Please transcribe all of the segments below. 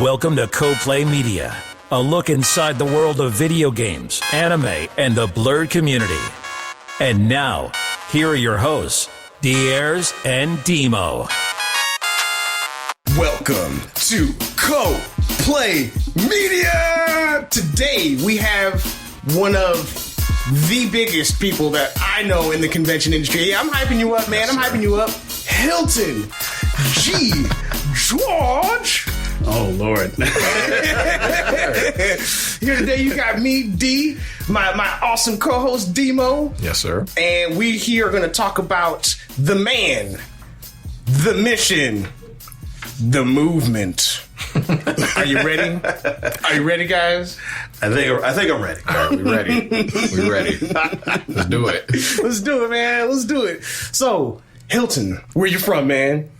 Welcome to CoPlay Media, a look inside the world of video games, anime, and the Blerd community. And now, here are your hosts, Diers and Demo. Welcome to CoPlay Media! Today we have one of the biggest people that I know in the convention industry. Yeah, I'm hyping you up, man. I'm hyping you up. Hilton G. George. Oh, Lord. Here today you got me, D, my awesome co-host, Demo. Yes, sir. And we here are going to talk about the man, the mission, the movement. Are you ready? Are you ready, guys? I think I'm ready. All right, we ready. We ready. Let's do it. Let's do it, man. Let's do it. So, Hilton, where you from, man?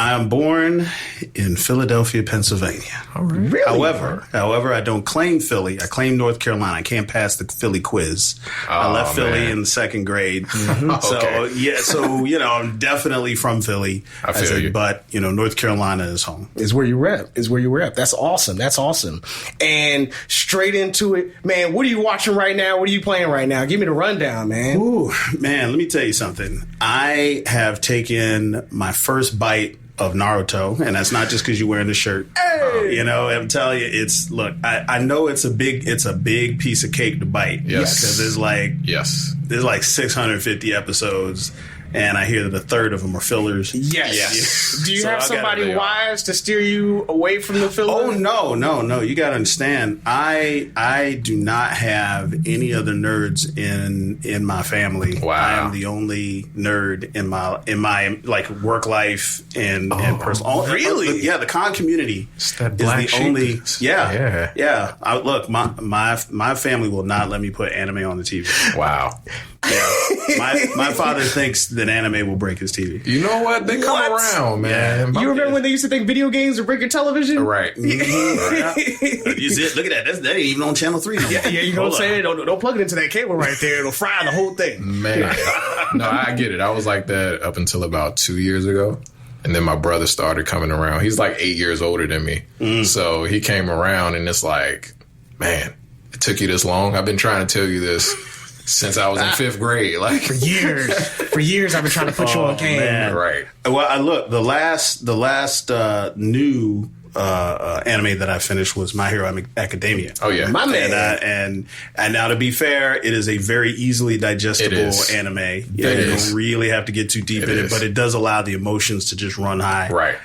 I am born in Philadelphia, Pennsylvania. All right. Really? However, I don't claim Philly. I claim North Carolina. I can't pass the Philly quiz. I left Philly in the second grade. Okay. So, I'm definitely from Philly. I feel you. But, North Carolina is home. Is where you rep. That's awesome. That's awesome. And straight into it, man, what are you watching right now? What are you playing right now? Give me the rundown, man. Ooh, man, let me tell you something. I have taken my first bite of Naruto, and that's not just because you're wearing the shirt. Hey! I'm telling you, I know it's a big piece of cake to bite. Yes. Because there's like 650 episodes, and I hear that a third of them are fillers. Yes. Do you So have I gotta somebody be wise to steer you away from the filler? Oh, no. You got to understand, I do not have any other nerds in my family. Wow. I am the only nerd in my like work life and personal. Really? The con community It's that is black the sheep. only. Yeah. Yeah. Look, my family will not let me put anime on the TV. Wow. Yeah. My father thinks that anime will break his TV. You know what? They come What? around, man. You remember when they used to think video games would break your television? Right. You see it? Look at that. That ain't even on channel 3 no more. Yeah, you know what I'm saying? Don't plug it into that cable right there. It'll fry the whole thing. Man. No, I get it. I was like that up until about 2 years ago. And then my brother started coming around. He's like 8 years older than me. So he came around and it's like, man, it took you this long? I've been trying to tell you this since I was in fifth grade. Like For years, I've been trying to put you on game. man. Right. Well, look, the last new anime that I finished was My Hero Academia. Oh, yeah. My man. And now, to be fair, it is a very easily digestible It is. anime. You is. don't really have to get too deep It in is. it, but it does allow the emotions to just run high. Right.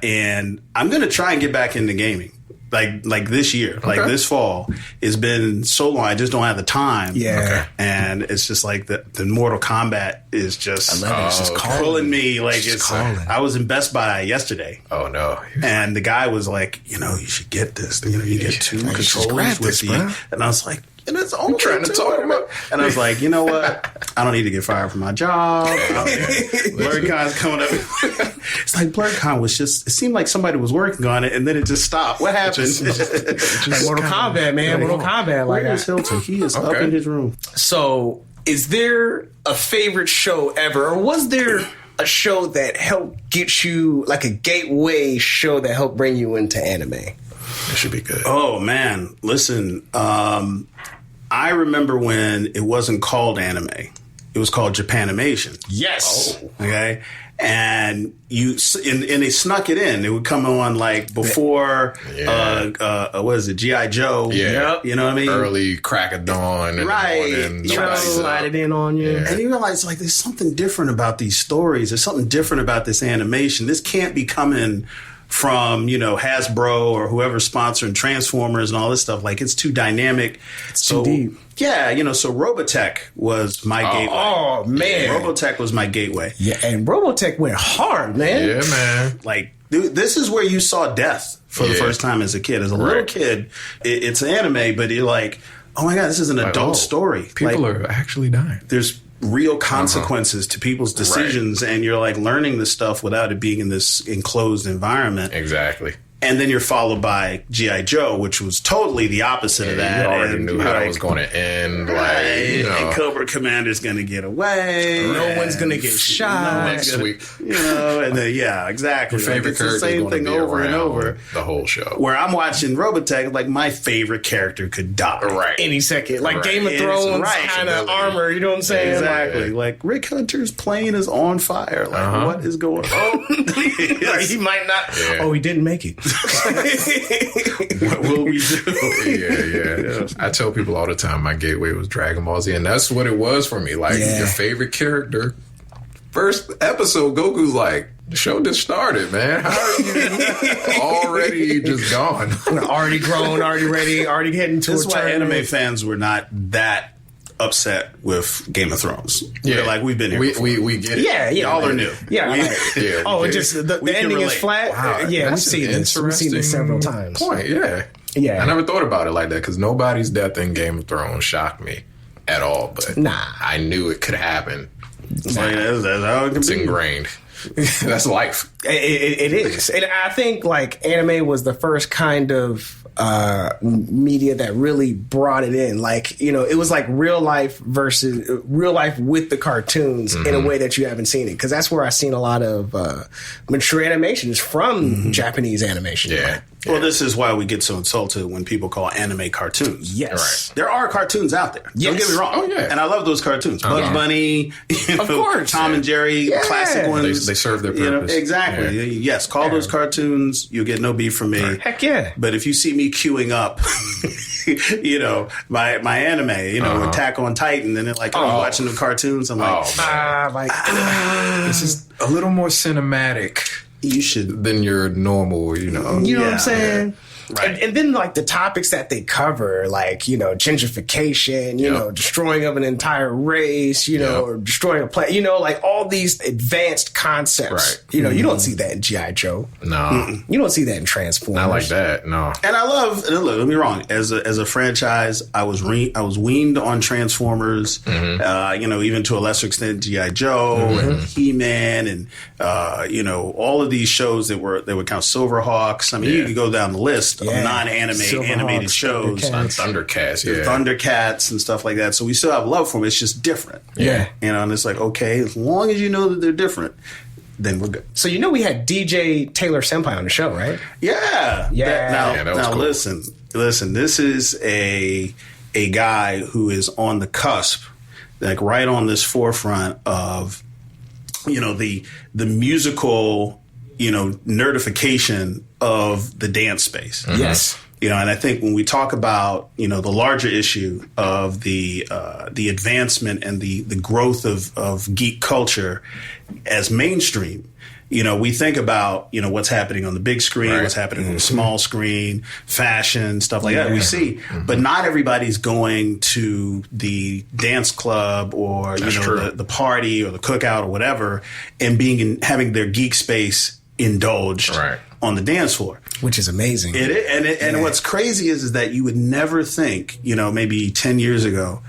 And I'm going to try and get back into gaming. Like this year, like this fall, it's been so long. I just don't have the time. Yeah. Okay. And it's just like the Mortal Kombat is just, I love it. It's just pulling me. Like It's calling. I was in Best Buy yesterday. Oh, no. And the guy was like, you should get this. You get two just controllers grab with this, the. bro. And I was like, and it's only trying to talk about. And I was like, you know what? I don't need to get fired from my job. Blerdcon's coming up. It's like Blerdcon was just. It seemed like somebody was working on it, and then it just stopped. What happened? Like Mortal Kombat, man. Mortal Kombat. Like Where's Hilton? He is up in his room. So, is there a favorite show ever, or was there a show that helped get you, like a gateway show that helped bring you into anime? It should be good. Oh man, listen. I remember when it wasn't called anime; it was called Japanimation. Yes. Okay. And they snuck it in. It would come on like before, what is it, G.I. Joe? Yeah. You know what I mean? Early crack of dawn. And Right. You Slide it in on you. Yeah. And you realize like there's something different about these stories. There's something different about this animation. This can't be coming from, Hasbro or whoever's sponsoring Transformers and all this stuff. Like it's too dynamic. It's too deep. Yeah, so Robotech was my gateway. Oh, man. Robotech was my gateway. Yeah, and Robotech went hard, man. Yeah, man. Like, dude, this is where you saw death for the first time as a kid. As a little kid, it's an anime, but you're like, oh my God, this is an adult story. People are actually dying. There's real consequences to people's decisions, and you're like learning this stuff without it being in this enclosed environment. Exactly. And then you're followed by G.I. Joe, which was totally the opposite of that. You already and knew how it was going to end. And Cobra Commander's going to get away. No one's going to get shot. Next week. And then, exactly. Your favorite character is going to be over and over the whole show. Where I'm watching Robotech, like my favorite character could die. Right. Any second. Like Right. Game of Thrones kind of armor, you know what I'm saying? Exactly. Like Rick Hunter's plane is on fire. Like, what is going on? Like, he might not. Yeah. Oh, he didn't make it. What will we do? Yeah. I tell people all the time my gateway was Dragon Ball Z, and that's what it was for me. Like, your favorite character. First episode, Goku's like, the show just started, man. How are you already just gone? Already grown, already ready, already heading to This a is why tournament. anime fans were not that upset with Game of Thrones. Yeah. They're like, we've been here before. We get it. Yeah. Y'all are new. Yeah. Yeah, Oh, we it get just it. the We can ending is relate. flat. Wow, Yeah, we've that's seen an this. We've seen this several times. Point, yeah. Yeah. I never thought about it like that because nobody's death in Game of Thrones shocked me at all. But Nah. I knew it could happen. That's how it can It's be. ingrained. That's life. It is, and I think like anime was the first kind of media that really brought it in. Like, you know, it was like real life versus real life with the cartoons in a way that you haven't seen it. Because that's where I've seen a lot of mature animations from Japanese animation. Yeah. Well, this is why we get so insulted when people call anime cartoons. Yes. There are cartoons out there. Yes. Don't get me wrong. Oh, yeah. And I love those cartoons. Bugs Bunny, Of course. Tom and Jerry, classic ones. They serve their You know, purpose. exactly. Yeah. Yes, call those cartoons. You'll get no beef from me. Heck yeah. But if you see me queuing up, you know, my anime, you know, Attack on Titan, and then like, I'm watching the cartoons, I'm like, This is a little more cinematic you should. than your normal, you know. You know what Yeah. I'm saying? Right. And then like the topics that they cover, like, you know, gentrification, you know, destroying of an entire race, you know, or destroying a planet, you know, like all these advanced concepts. Right. You know, you don't see that in G.I. Joe. No, You don't see that in Transformers. not like that. No. And I love. And look, don't get me wrong. As a franchise, I was weaned on Transformers. You know, even to a lesser extent, GI Joe and He-Man, and you know, all of these shows that were kind of Silverhawks. I mean, you could go down the list of non-anime Silverhawks, animated shows, Thundercats, yeah. Thundercats and stuff like that. So we still have love for them. It's just different. Yeah. You know, and it's like, okay, as long as you know that they're different, then we're good. So you know we had DJ Taylor Senpai on the show, right? Yeah. Yeah. that was now cool. listen. This is a guy who is on the cusp, like right on this forefront of, you know, the musical, you know, nerdification of the dance space. Yes. You know, and I think when we talk about, you know, the larger issue of the advancement and the growth of geek culture as mainstream, you know, we think about, you know, what's happening on the big screen, what's happening on the small screen, fashion, stuff like that. We see, but not everybody's going to the dance club or, you know, the party or the cookout or whatever and having their geek space indulged on the dance floor. Which is amazing. And what's crazy is that you would never think, you know, maybe 10 years ago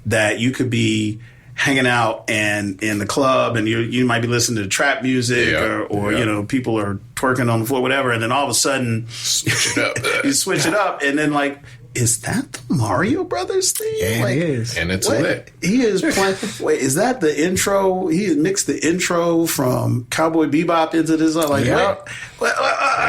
that you could be hanging out and in the club and you might be listening to trap music or you know, people are twerking on the floor, whatever. And then all of a sudden you switch it up and then like, is that the Mario Brothers theme? Yeah, like, it is. And it's what? lit. He is playing. Wait, is that the intro? He mixed the intro from Cowboy Bebop into this. Like, what?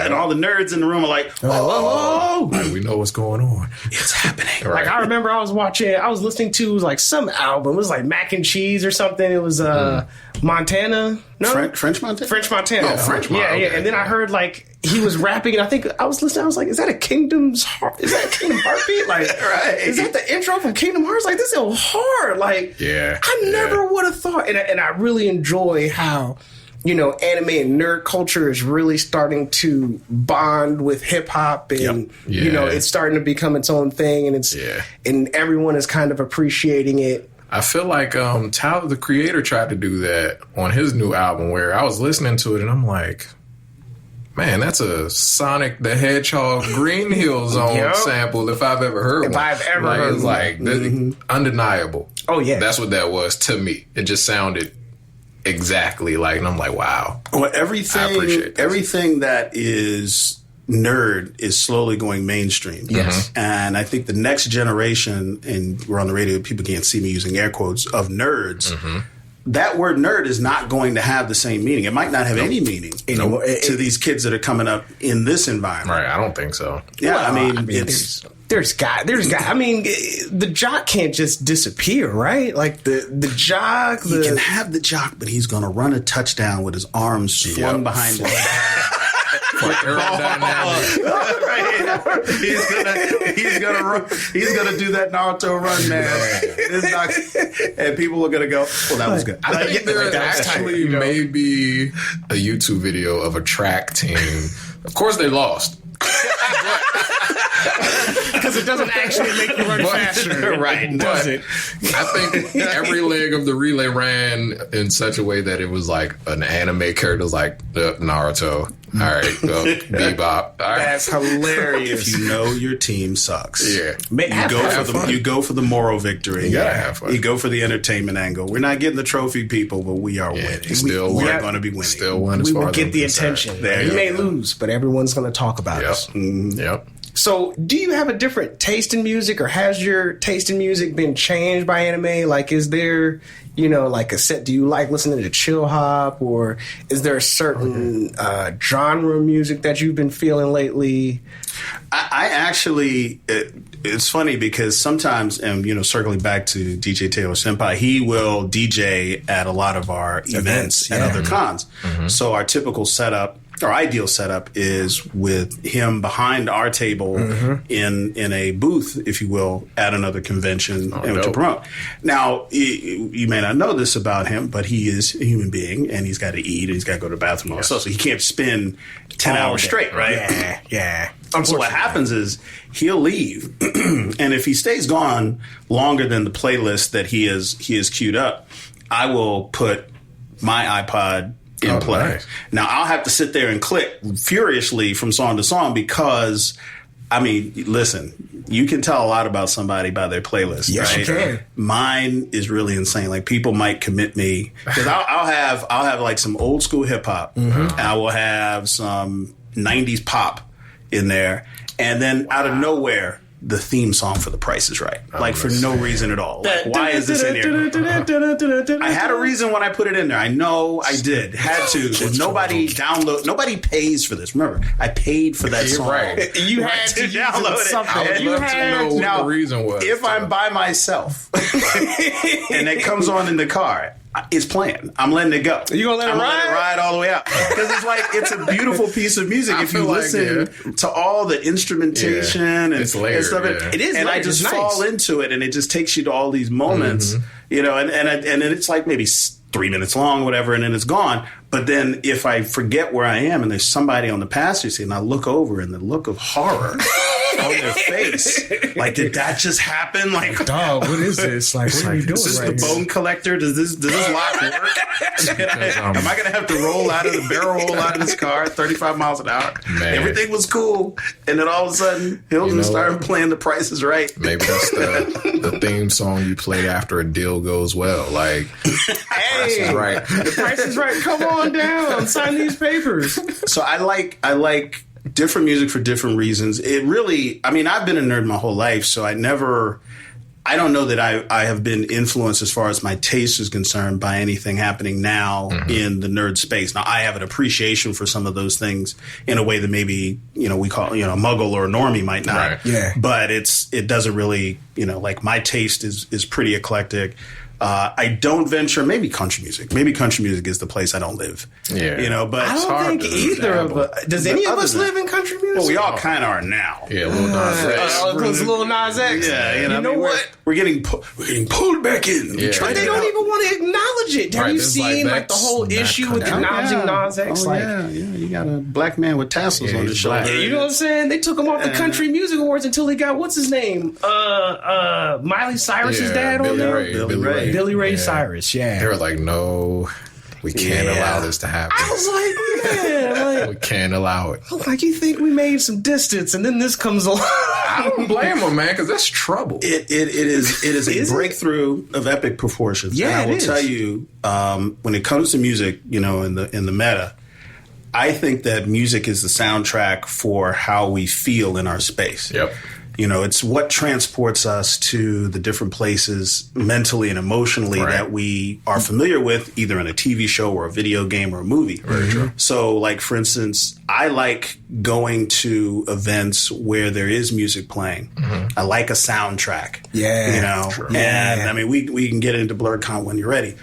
And all the nerds in the room are like, oh, Like, we know what's going on. it's happening. Like I remember I was listening to like some album. It was like Mac and Cheese or something. It was Montana. No? French Montana? French Montana. Oh, French Montana. Yeah. Okay. And then I heard like he was rapping, and I think I was listening. I was like, "Is that a Kingdom Heartbeat? Like, is that the intro from Kingdom Hearts? Like, this is hard. Like, I never would have thought." And I really enjoy how, you know, anime and nerd culture is really starting to bond with hip hop, and you know, it's starting to become its own thing, and and everyone is kind of appreciating it. I feel like Tyler, the Creator, tried to do that on his new album where I was listening to it and I'm like, man, that's a Sonic the Hedgehog Green Hill Zone sample if I've ever heard one. I've ever heard it's like undeniable. Oh, yeah. That's what that was to me. It just sounded exactly like, and I'm like, wow. Well, I appreciate this. everything that is nerd is slowly going mainstream. Yes. And I think the next generation, and we're on the radio, people can't see me using air quotes, of nerds, that word nerd is not going to have the same meaning. It might not have any meaning to these kids that are coming up in this environment. Right, I don't think so. Yeah, Well, I mean there's I mean, the jock can't just disappear, right? Like the jock. he can have the jock, but he's going to run a touchdown with his arms flung behind his back. He's gonna do that Naruto run, man. And people are gonna go, well, that was good. I think there actually may be a YouTube video of a track team. Of course, they lost. Because it doesn't actually make you run faster. Right, does it? I think every leg of the relay ran in such a way that it was like an anime character, like Naruto. All right, well, Bebop. All right. That's hilarious. If you know your team sucks, Yeah. you go for the moral victory. You gotta have fun. You go for the entertainment angle. We're not getting the trophy, people, but we are winning. Still we won. are going to be winning. Still won. We as far will as get I'm the concerned. attention. There You you may go. lose, but everyone's going to talk about Yep. us. Yep. So, do you have a different taste in music, or has your taste in music been changed by anime? Like, is there, like a set? Do you like listening to chill hop, or is there a certain genre of music that you've been feeling lately? I actually, it's funny because sometimes, and circling back to DJ Taylor Senpai, he will DJ at a lot of our events and other cons. So our typical setup, our ideal setup, is with him behind our table in a booth, if you will, at another convention to dope. promote. Now, you may not know this about him, but he is a human being, and he's got to eat, and he's got to go to the bathroom, and all that stuff, so he can't spend 10 hours straight, right? Yeah. So what happens is he'll leave, and if he stays gone longer than the playlist that he has queued up, I will put my iPod in play. Nice. Now I'll have to sit there and click furiously from song to song because, I mean, listen, you can tell a lot about somebody by their playlist. Yes, right? you can. Mine is really insane. Like, people might commit me because I'll have like some old school hip hop, and I will have some 90s pop in there, and then out of nowhere, the theme song for The Price is Right. Like, for no reason at all. Like, why is this in here? I had a reason when I put it in there. I know I did. Had to. Nobody pays for this. Remember, I paid for that song. Right. You had to download it. something. I would love to know what the reason was. If I'm by myself and it comes on in the car, it's playing. I'm letting it go. You gonna let it I'm ride? letting it ride all the way out because it's a beautiful piece of music. I If you feel like, listen to all the instrumentation and It's layered, stuff, yeah. It is and I layered. just It's fall nice. into it, and it just takes you to all these moments, and it's like maybe 3 minutes long, whatever, and then it's gone. But then if I forget where I am and there's somebody on the passenger seat, and I look over and the look of horror on their face, like, did that just happen? Like, Dog, what is this? Like, what are you doing? is this right the bone collector? Does this lock work? Am I going to have to roll out of the barrel roll out of this car at 35 miles an hour? Man. Everything was cool, and then all of a sudden, Hilton started playing The Price is Right. Maybe that's the theme song you played after a deal goes well. Like, Hey, that's right. The Price is Right. Come on down. Sign these papers. So I like different music for different reasons. It really, I mean, I've been a nerd my whole life, so I don't know that I have been influenced as far as my taste is concerned by anything happening now in the nerd space. Now, I have an appreciation for some of those things in a way that maybe, we call, a muggle or a normie might not. Right. Yeah. But it doesn't really, like, my taste is pretty eclectic. I don't venture, maybe country music. Maybe country music is the place I don't live. Yeah. But I don't think either of us. Does any of us live in country music? well, we all kind of are now. Yeah, Lil Nas X. Because Lil Nas X. Yeah, you know what? We're getting pulled back in. Yeah. But they don't even want to acknowledge it. Have Right, you there's seen like like the that's whole not issue with country. acknowledging Nas X? Oh, Like, yeah. You got a black man with tassels on his he's shoulder. black. you know what I'm saying? They took him off the Country Music Awards until he got what's his name? Miley Cyrus's dad on there. Billy Ray. Billy Ray Yeah. Cyrus. They Yeah. were like, no, we can't Yeah. allow this to happen. I was like, man, We can't allow it. like you think we made some distance, and then this comes along. I don't blame him, man, because that's trouble. It is a Is it? breakthrough of epic proportions. Yeah, and I it will is. tell you, when it comes to music, in the meta, I think that music is the soundtrack for how we feel in our space. Yep. You know, it's what transports us to the different places mentally and emotionally that we are familiar with, either in a TV show or a video game or a movie. Very true. So, like, for instance, I like going to events where there is music playing. I like a soundtrack. Yeah. You know, True. and I mean, we can get into Blerdcon when you're ready.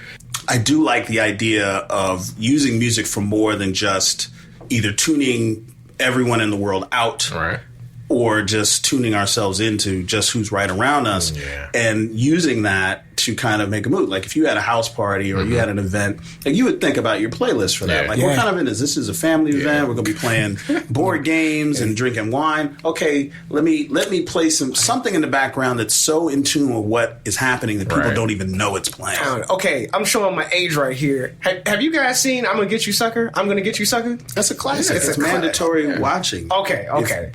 I do like the idea of using music for more than just either tuning everyone in the world out. Right. Or just tuning ourselves into just who's right around us and using that to kind of make a mood. Like if you had a house party or you had an event, like you would think about your playlist for that. Yeah. Like what kind of event is this? Is a family event. We're going to be playing board games and drinking wine. Okay, let me play something in the background that's so in tune with what is happening that people don't even know it's playing. Okay, I'm showing my age right here. Have you guys seen I'm Gonna Get You Sucker? I'm Gonna Get You Sucker? That's a classic. It's It's a mandatory watching. Okay.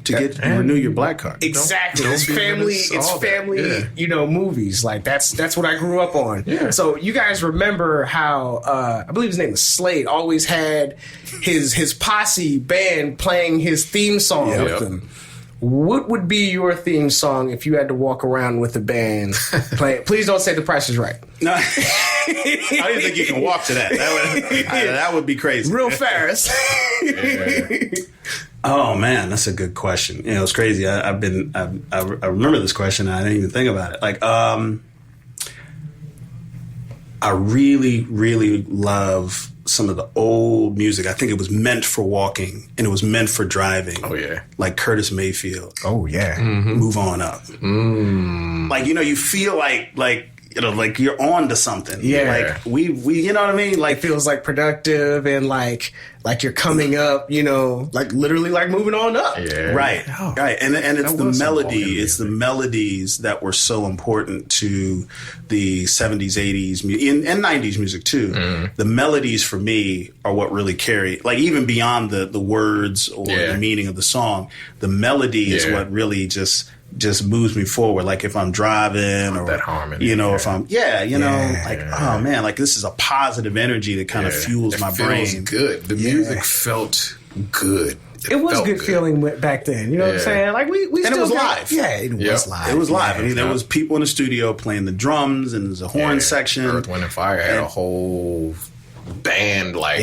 To renew your black card. Exactly. Don't It's be family. remiss It's all that. family. Yeah. You know, movies. Like that's what I grew up on. Yeah. So you guys remember how I believe his name was Slade always had his posse band playing his theme song with them. What would be your theme song if you had to walk around with a band playing? Please don't say The Price is Right. No, I don't think you can walk to that. That would be crazy. Real fast. Oh man, that's a good question. You know, it's crazy. I remember this question. And I didn't even think about it. Like, I really, really love some of the old music. I think it was meant for walking and it was meant for driving. Oh yeah, like Curtis Mayfield. Oh yeah. Move on up. Like, you know, you feel like you know, like you're on to something. Yeah. Like we you know what I mean? Like It feels like productive and like you're coming up, you know, like literally like moving on up. yeah, Right, right, and it's the was some melody. walking It's the music. melodies that were so important to the 70s, 80s, and 90s music too. The melodies for me are what really carry, like even beyond the words or the meaning of the song. The melody is what really just moves me forward. Like if I'm driving or that harmony, you know, if I'm oh man, like this is a positive energy that kind of fuels my brain. Feels good. The music felt good. It was felt good feeling back then. You know what I'm saying? Like we And still it was got- live. Yeah, it was live. It was live. I mean, there Yeah. was people in the studio playing the drums and there's a horn section. Earth, Wind, and Fire had a whole band, like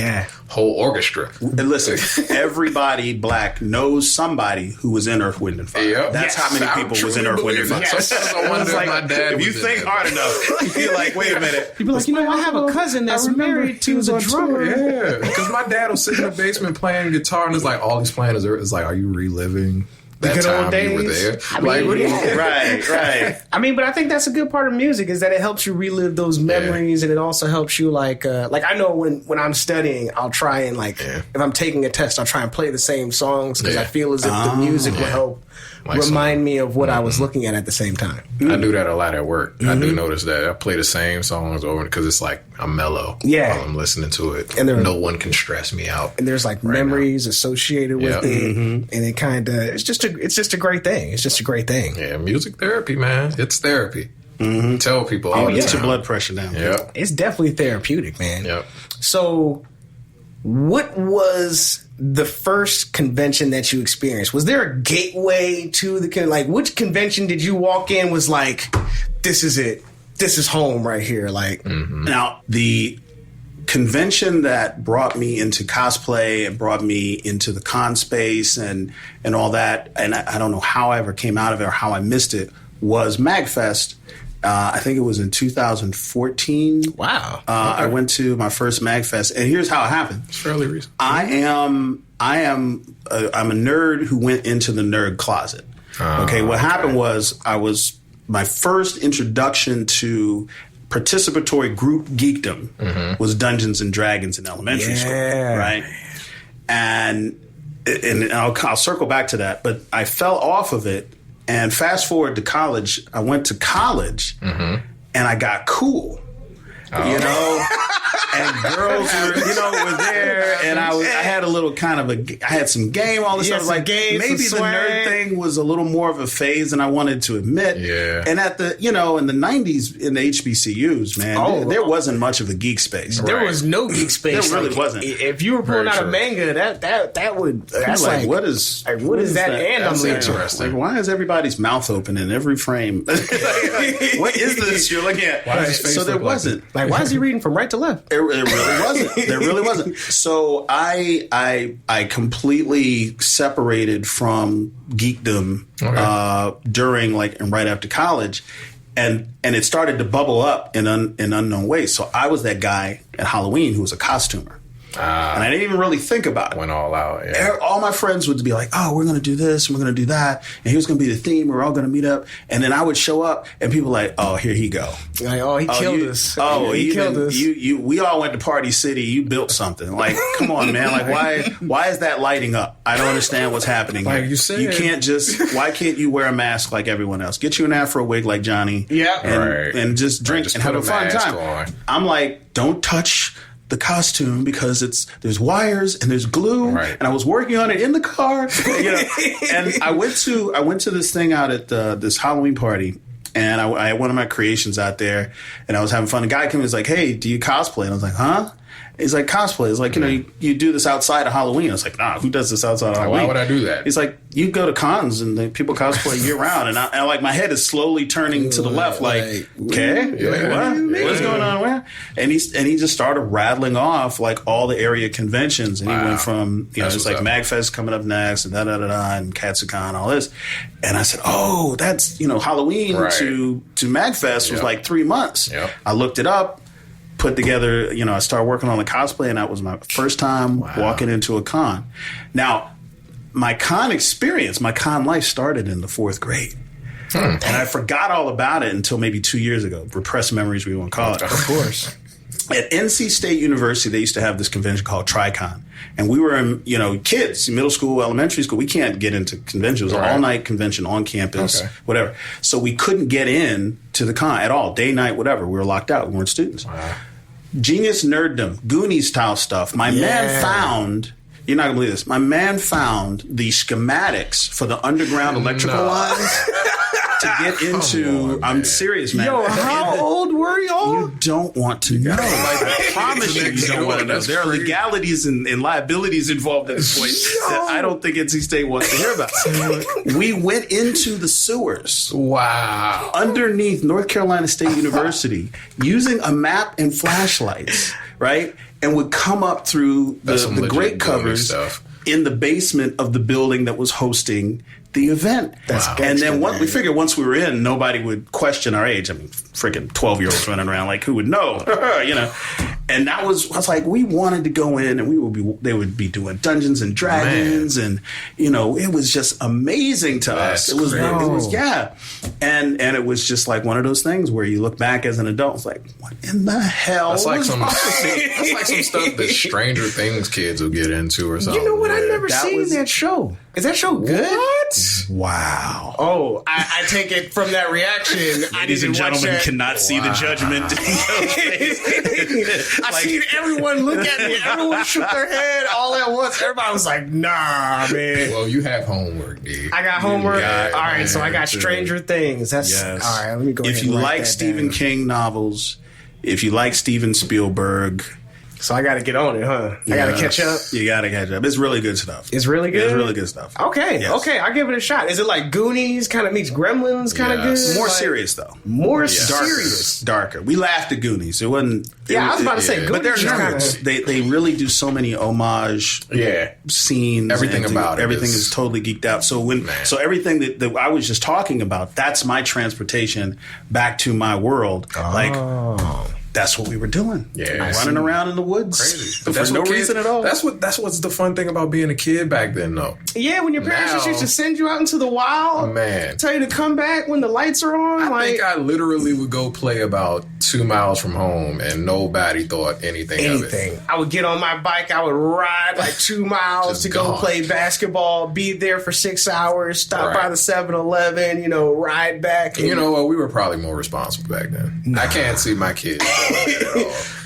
whole orchestra. And listen, everybody black knows somebody who was in Earth, Wind, and Fire. Yep. That's how many I people was truly in Earth, Wind, and believe Fire. that. Sometimes I wonder if my dad if you was in think there. hard enough, you feel like, wait a minute. You'd be like, you know, I have a cousin that's married to the drummer. Yeah, because my dad was sitting in the basement playing guitar, and it's like all he's playing is like, are you reliving that good old time you were days? there? I mean, Like, what do you- Right. I mean, but I think that's a good part of music is that it helps you relive those memories, and it also helps you like I know when I'm studying, I'll try and if I'm taking a test, I'll try and play the same songs because I feel as if the music will help Like remind me of what I was looking at the same time. I do that a lot at work. I do notice that I play the same songs over because it's like I'm mellow while I'm listening to it, And no one can stress me out. And there's like memories associated with it, and it kind of it's just a great thing. It's just a great thing. Yeah, music therapy, man. It's therapy. Tell people all the Get your time. blood pressure down. Yep. It's definitely therapeutic, man. Yep. So, what was the first convention that you experienced? Was there a gateway to which convention did you walk in was like, this is it, this is home right here? Like, Now, the convention that brought me into cosplay and brought me into the con space and all that, and I don't know how I ever came out of it or how I missed it, was MagFest. I think it was in 2014. wow. I went to my first MagFest, and here's how it happened. It's fairly recent. I'm a nerd who went into the nerd closet. What happened was my first introduction to participatory group geekdom was Dungeons and Dragons in elementary school, right? And I'll circle back to that, but I fell off of it. And fast forward to college, I went to college and I got cool, you know? and girls were there, and I had a little kind of I had some game, all this stuff. Like maybe the nerd thing was a little more of a phase than I wanted to admit. Yeah. And at the in the 90s in the HBCUs, man, there wasn't much of a geek space. There was no geek space. There really wasn't. If you were pulling out a manga, that's like what is that? And that's I'm interesting. Like, why is everybody's mouth open in every frame? What is this you're looking at? Why does his face so there look like wasn't. like, why is he reading from right to left? It really wasn't. There really wasn't. So I completely separated from geekdom during and right after college, and it started to bubble up in unknown ways. So I was that guy at Halloween who was a costumer. And I didn't even really think about it. Went all out, yeah. All my friends would be like, oh, we're going to do this and we're going to do that. And here's going to be the theme. We're all going to meet up. And then I would show up and people were like, oh, here he go. Like, oh, he killed us. Oh, he killed us. We all went to Party City. You built something. Like, come on, man. Like, why is that lighting up? I don't understand what's happening here. Like you said. You can't why can't you wear a mask like everyone else? Get you an Afro wig like Johnny. Yeah. And just drink and have a fun time. On. I'm like, don't touch the costume because there's wires and there's glue, and I was working on it in the car, and I went to this thing out at this Halloween party, and I had one of my creations out there, and I was having fun. A guy came and was like, "Hey, do you cosplay?" And I was like, "Huh?" He's like, cosplay. It's like, you do this outside of Halloween. I was like, nah, who does this outside of Halloween? Why would I do that? He's like, you go to cons and people cosplay year round. And I like, my head is slowly turning to the left, like, okay, what? What's going on where? And he just started rattling off like all the area conventions. And he went from, it's like MagFest coming up next and and Katsucon, all this. And I said, oh, that's, Halloween to MagFest was like 3 months. Yep. I looked it up. Put together, I started working on the cosplay, and that was my first time walking into a con. Now, my con life started in the 4th grade. And I forgot all about it until maybe 2 years ago. Repressed memories, we won't call it. Of course. At NC State University, they used to have this convention called TriCon. And we were in, kids, middle school, elementary school. We can't get into conventions. It was an all-night convention on campus, whatever. So we couldn't get in to the con at all, day, night, whatever. We were locked out. We weren't students. Wow. Genius nerddom, Goonies-style stuff. My man found... You're not going to believe this. My man found the schematics for the underground electrical lines to get into. I'm serious, man. Yo, how old were y'all? You don't want to know. I promise you don't want to know. There are legalities and liabilities involved at this point that I don't think NC State wants to hear about. We went into the sewers. Wow. Underneath North Carolina State University using a map and flashlights, right? And would come up through the grate covers in the basement of the building that was hosting the event. And then we figured once we were in, nobody would question our age. I mean, freaking 12-year-olds running around, like, who would know? And I was like, we wanted to go in, and they would be doing Dungeons and Dragons, and it was just amazing to us. It was, and it was just like one of those things where you look back as an adult, it's like, what in the hell? That's like some stuff that Stranger Things kids will get into or something. You know what? I never seen that show. Is that show good? What? Wow. Oh, I take it from that reaction. Ladies and gentlemen cannot see the judgment. I seen everyone look at me. Everyone shook their head all at once. Everybody was like, nah, man. Well, you have homework, dude. I got homework. All right, so I got Stranger Things. That's all right. Let me go ahead and write that down. If you like Stephen King novels, if you like Steven Spielberg... So I got to get on it, huh? I got to catch up. You got to catch up. It's really good stuff. It's really good? It's really good stuff. Okay. Yes. Okay. I'll give it a shot. Is it like Goonies kind of meets Gremlins kind of good? More serious, though. More serious. Darker. We laughed at Goonies. It wasn't... I was about to say, Goonies. But they're nerds. They really do so many homage scenes. Everything about it. Everything is totally geeked out. So everything that I was just talking about, that's my transportation back to my world. Oh. That's what we were doing. Yeah, running around in the woods. Crazy. But for no reason at all. That's what's the fun thing about being a kid back then, though. Yeah, when your parents just used to send you out into the wild, tell you to come back when the lights are on. I think I literally would go play about 2 miles from home, and nobody thought anything of it. I would get on my bike. I would ride like 2 miles to go play basketball. Be there for 6 hours. Stop by the 7-Eleven. Ride back. And you know what? We were probably more responsible back then. I can't see my kids.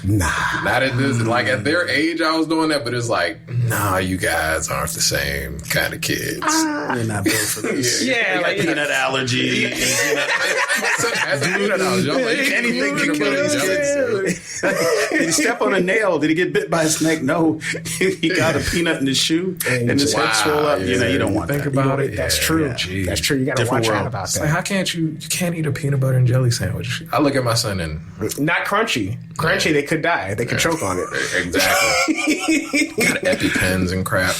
Nah. Not at this, like at their age, I was doing that, but it's like, nah, you guys aren't the same kind of kids. You're not built for this. Yeah, You got peanut allergy. Anything can kill these kids. Did he step on a nail? Did he get bit by a snake? No. He got a peanut in his shoe and his head swelled up. You know, you don't want think that. about it. That's true. Yeah. That's true. You got to Different watch out world. about It's that. like, how can't you can't eat a peanut butter and jelly sandwich? I look at my son and Not crunchy. Crunchy, they could die. They could choke on it. exactly got EpiPens and crap.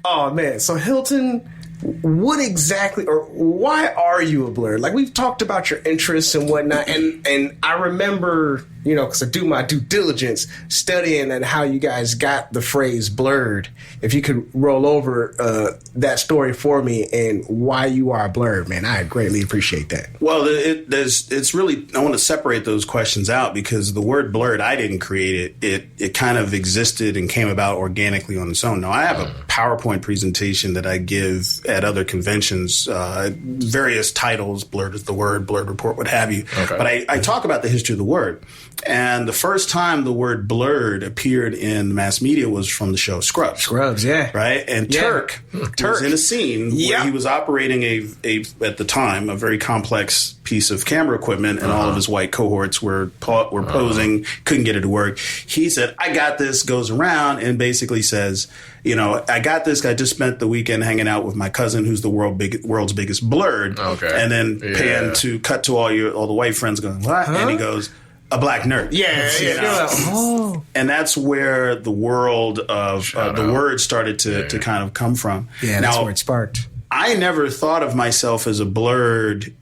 Oh man, so Hilton, what exactly, or why are you a Blerd? Like, we've talked about your interests and whatnot, and I remember, you know, because I do my due diligence studying and how you guys got the phrase Blerd. If you could roll over that story for me and why you are a Blerd, man, I greatly appreciate that. Well, it's really, I want to separate those questions out because the word blurred, I didn't create it. It kind of existed and came about organically on its own. Now, I have a PowerPoint presentation that I give at other conventions, various titles, Blerd is the word, Blerd report, what have you. Okay. But I talk about the history of the word. And the first time the word blurred appeared in the mass media was from the show Scrubs. Scrubs, yeah. Right? And Yeah. Turk was in a scene Yeah. where he was operating at the time, a very complex piece of camera equipment, and all of his white cohorts were posing, couldn't get it to work. He said, I got this, goes around and basically says, you know, I got this. I just spent the weekend hanging out with my cousin who's the world's biggest Blerd. Okay. And then Yeah. cut to all the white friends going, what? And he goes, a black nerd. Yeah, You yeah. know? Oh. And that's where the world of the word started to kind of come from. Yeah, that's now, where it sparked. I never thought of myself as a Blerd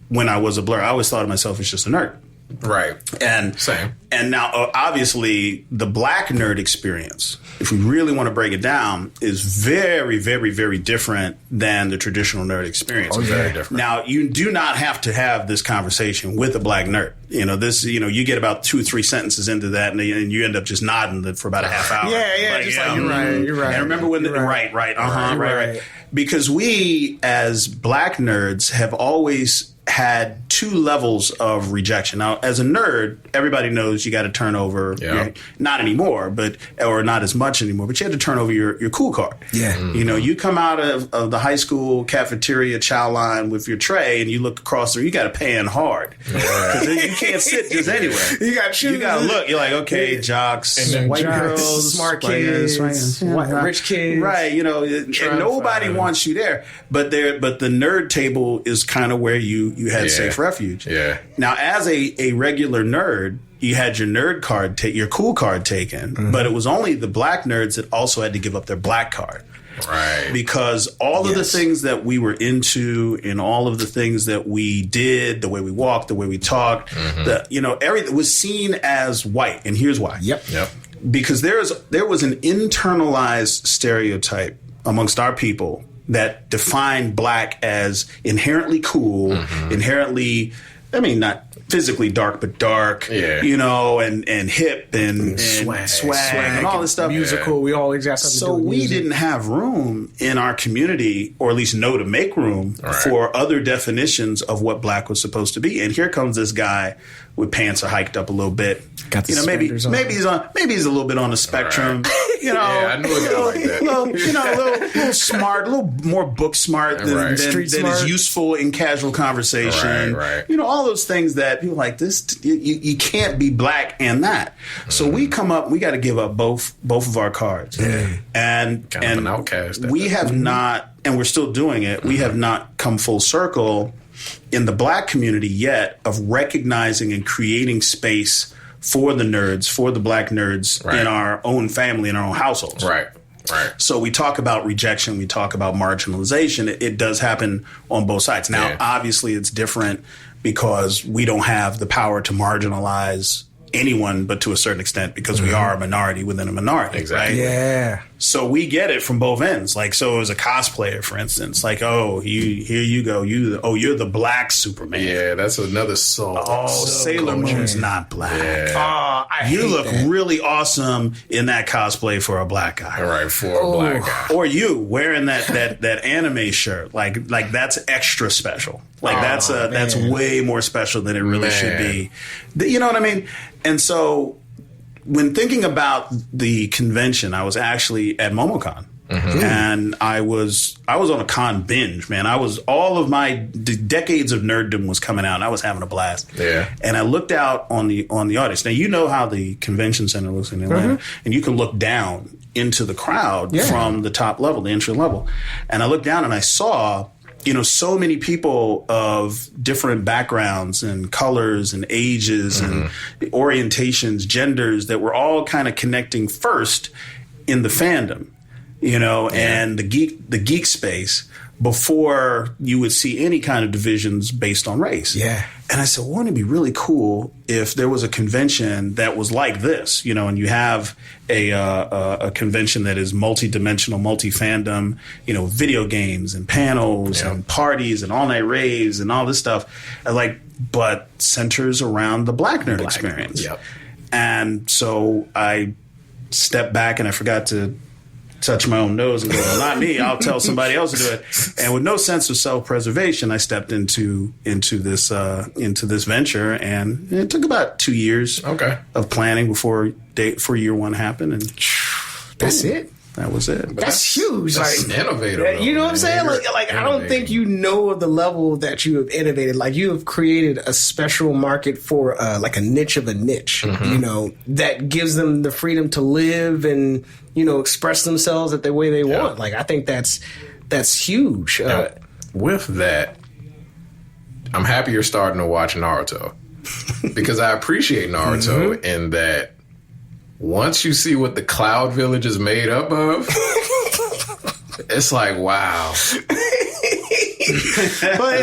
when I was a Blerd. I always thought of myself as just a nerd. Right. And Same. And now, obviously, the black nerd experience, if we really want to break it down, is very, very, very different than the traditional nerd experience. Oh, very different. Now, you do not have to have this conversation with a black nerd. You know, you get about 2 or 3 sentences into that, and you end up just nodding for about a half hour. Yeah, just like, you're right, you're right. And remember when right. Right. Because we, as black nerds, have always had 2 levels of rejection. Now, as a nerd, everybody knows you got to turn over, not anymore, or not as much anymore, but you had to turn over your cool card. Yeah. You know, you come out of the high school cafeteria chow line with your tray and you look across there, you got to pan hard. Because you can't sit just anywhere. You got shoes. You got to look. You're like, okay, jocks, And then white jocks, girls, smart players, kids, right? rich kids. Right, you know, and nobody wants you there. But the nerd table is kind of where you had safe refuge. Yeah. Now, as a regular nerd, you had your nerd card, your cool card taken, but it was only the black nerds that also had to give up their black card. Right. Because all of the things that we were into and all of the things that we did, the way we walked, the way we talked, everything was seen as white. And here's why. Yep. Because there was an internalized stereotype amongst our people that defined black as inherently cool, inherently, I mean, not physically dark, but dark, you know, and hip and swag and all this stuff. Musical, we always got something to do So with we music. didn't have room in our community, or at least know to make room for other definitions of what black was supposed to be. And here comes this guy with pants are hiked up a little bit. Got the maybe suspenders on. maybe he's a little bit on the spectrum. You know, Yeah, I knew a guy like that. a little smart, a little more book smart than Street is smart. useful in casual conversation. Right. You know, all those things that people like this. You can't be black and that. So we come up. We got to give up both of our cards. And Kind of an outcast. we have not, and we're still doing it. We have not come full circle in the black community yet of recognizing and creating space for the nerds, for the black nerds in our own family, in our own households. Right. So we talk about rejection, we talk about marginalization. It does happen on both sides. Now, obviously, it's different because we don't have the power to marginalize anyone, but to a certain extent, because we are a minority within a minority. Exactly. Right? Yeah. So we get it from both ends. Like, so as a cosplayer, for instance, like, oh, here you go. You're the black Superman. Yeah, that's another soul. Oh, Sailor Moon's not black. Yeah. You look really awesome in that cosplay for a black guy. All right, for a black guy. Or you wearing that anime shirt. Like that's extra special. Like that's way more special than it really should be. You know what I mean? And so when thinking about the convention, I was actually at MomoCon. And I was on a con binge, man. All of my decades of nerddom was coming out, and I was having a blast. Yeah. And I looked out on the audience. Now, you know how the convention center looks in Atlanta, and you can look down into the crowd from the top level, the entry level. And I looked down and I saw, so many people of different backgrounds and colors and ages and orientations, genders, that were all kind of connecting first in the fandom. And the geek space before you would see any kind of divisions based on race. Yeah. And I said, wouldn't it be really cool if there was a convention that was like this, and you have a convention that is multi-dimensional, multi-fandom, video games and panels and parties and all-night raves and all this stuff, but centers around the black nerd experience. Yep. And so I stepped back and I forgot to touch my own nose and go, well, not me, I'll tell somebody else to do it. And with no sense of self-preservation, I stepped into this venture, and it took about 2 years of planning before year one happened, and that's it. That was it. That's huge. That's an innovator. You know what I'm saying? Like I don't think you know the level that you have innovated. Like, you have created a special market for like a niche of a niche, that gives them the freedom to live and, express themselves the way they want. Like, I think that's huge. With that, I'm happy you're starting to watch Naruto, because I appreciate Naruto in that once you see what the Cloud Village is made up of, it's like, wow. But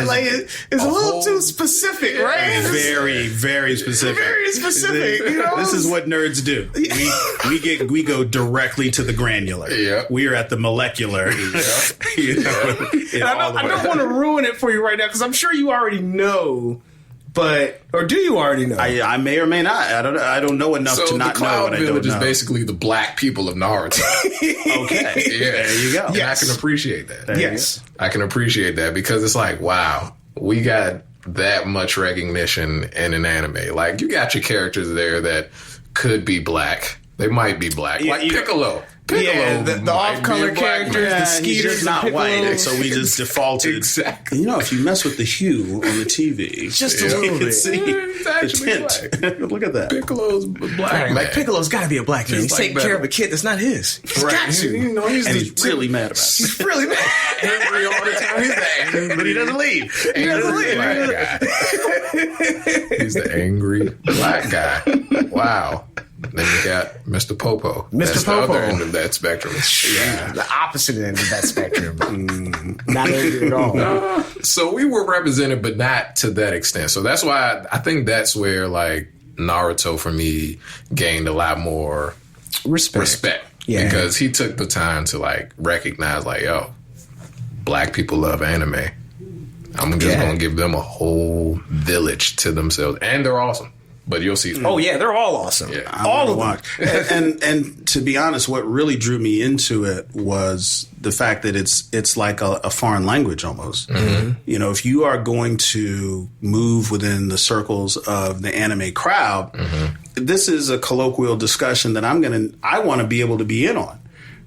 it's a little too specific, right? Very, very specific. Very specific. This is what nerds do. We go directly to the granular. Yeah. We are at the molecular. I don't want to ruin it for you right now, because I'm sure you already know. Or do you already know? I may or may not. I don't know enough to not know what I don't know. So the Cloud Village is basically the black people of Naruto. Okay. Yeah. There you go. And I can appreciate that. Yes. I can appreciate that, because it's like, wow, we got that much recognition in an anime. Like, you got your characters there that could be black. They might be black. Like Piccolo. The off-color characters, the Skeeters, not Piccolo. white, so we just defaulted. Exactly. If you mess with the hue on the TV, just a little bit, see the tint. Look at that. Piccolo's black. Right, like, Piccolo's got to be a black man. He's taking care of a kid that's not his. He's got to. He's really mad about it. He's really mad. Angry all the time. He's the angry, but he doesn't leave. He doesn't leave. Black guy. He's the angry black guy. Wow. Then you got Mr. Popo. That's Popo. The other end of that spectrum. Yeah. The opposite end of that spectrum. Not angry at all. So we were represented, but not to that extent. So that's why I think that's where, like, Naruto for me gained a lot more respect. Yeah. Because he took the time to, like, recognize, like, yo, black people love anime. I'm just going to give them a whole village to themselves. And they're awesome. But you'll see. Oh yeah, they're all awesome. Yeah. All of them. and to be honest, what really drew me into it was the fact that it's like a foreign language almost. Mm-hmm. If you are going to move within the circles of the anime crowd, this is a colloquial discussion that I want to be able to be in on.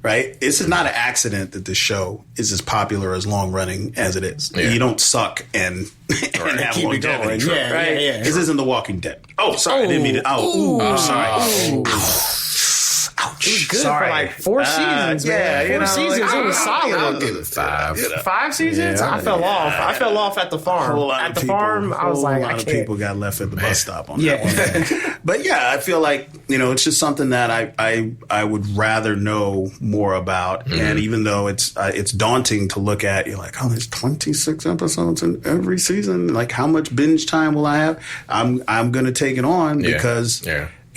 Right? This is not an accident that this show is as popular, as long running as it is. Yeah. You don't suck and have keep it going. Yeah. This isn't The Walking Dead. Oh, sorry. I didn't mean to. Sorry. It was good for like 4 seasons. Man. 4 seasons. It was solid. I'll give it 5. 5 seasons? I fell off. I fell off at the farm. At the farm, I was like, a lot of people got left at the bus stop on that one. But yeah, I feel like, it's just something that I would rather know more about. Mm-hmm. And even though it's daunting to look at, you're like, oh, there's 26 episodes in every season. Like, how much binge time will I have? I'm going to take it on because...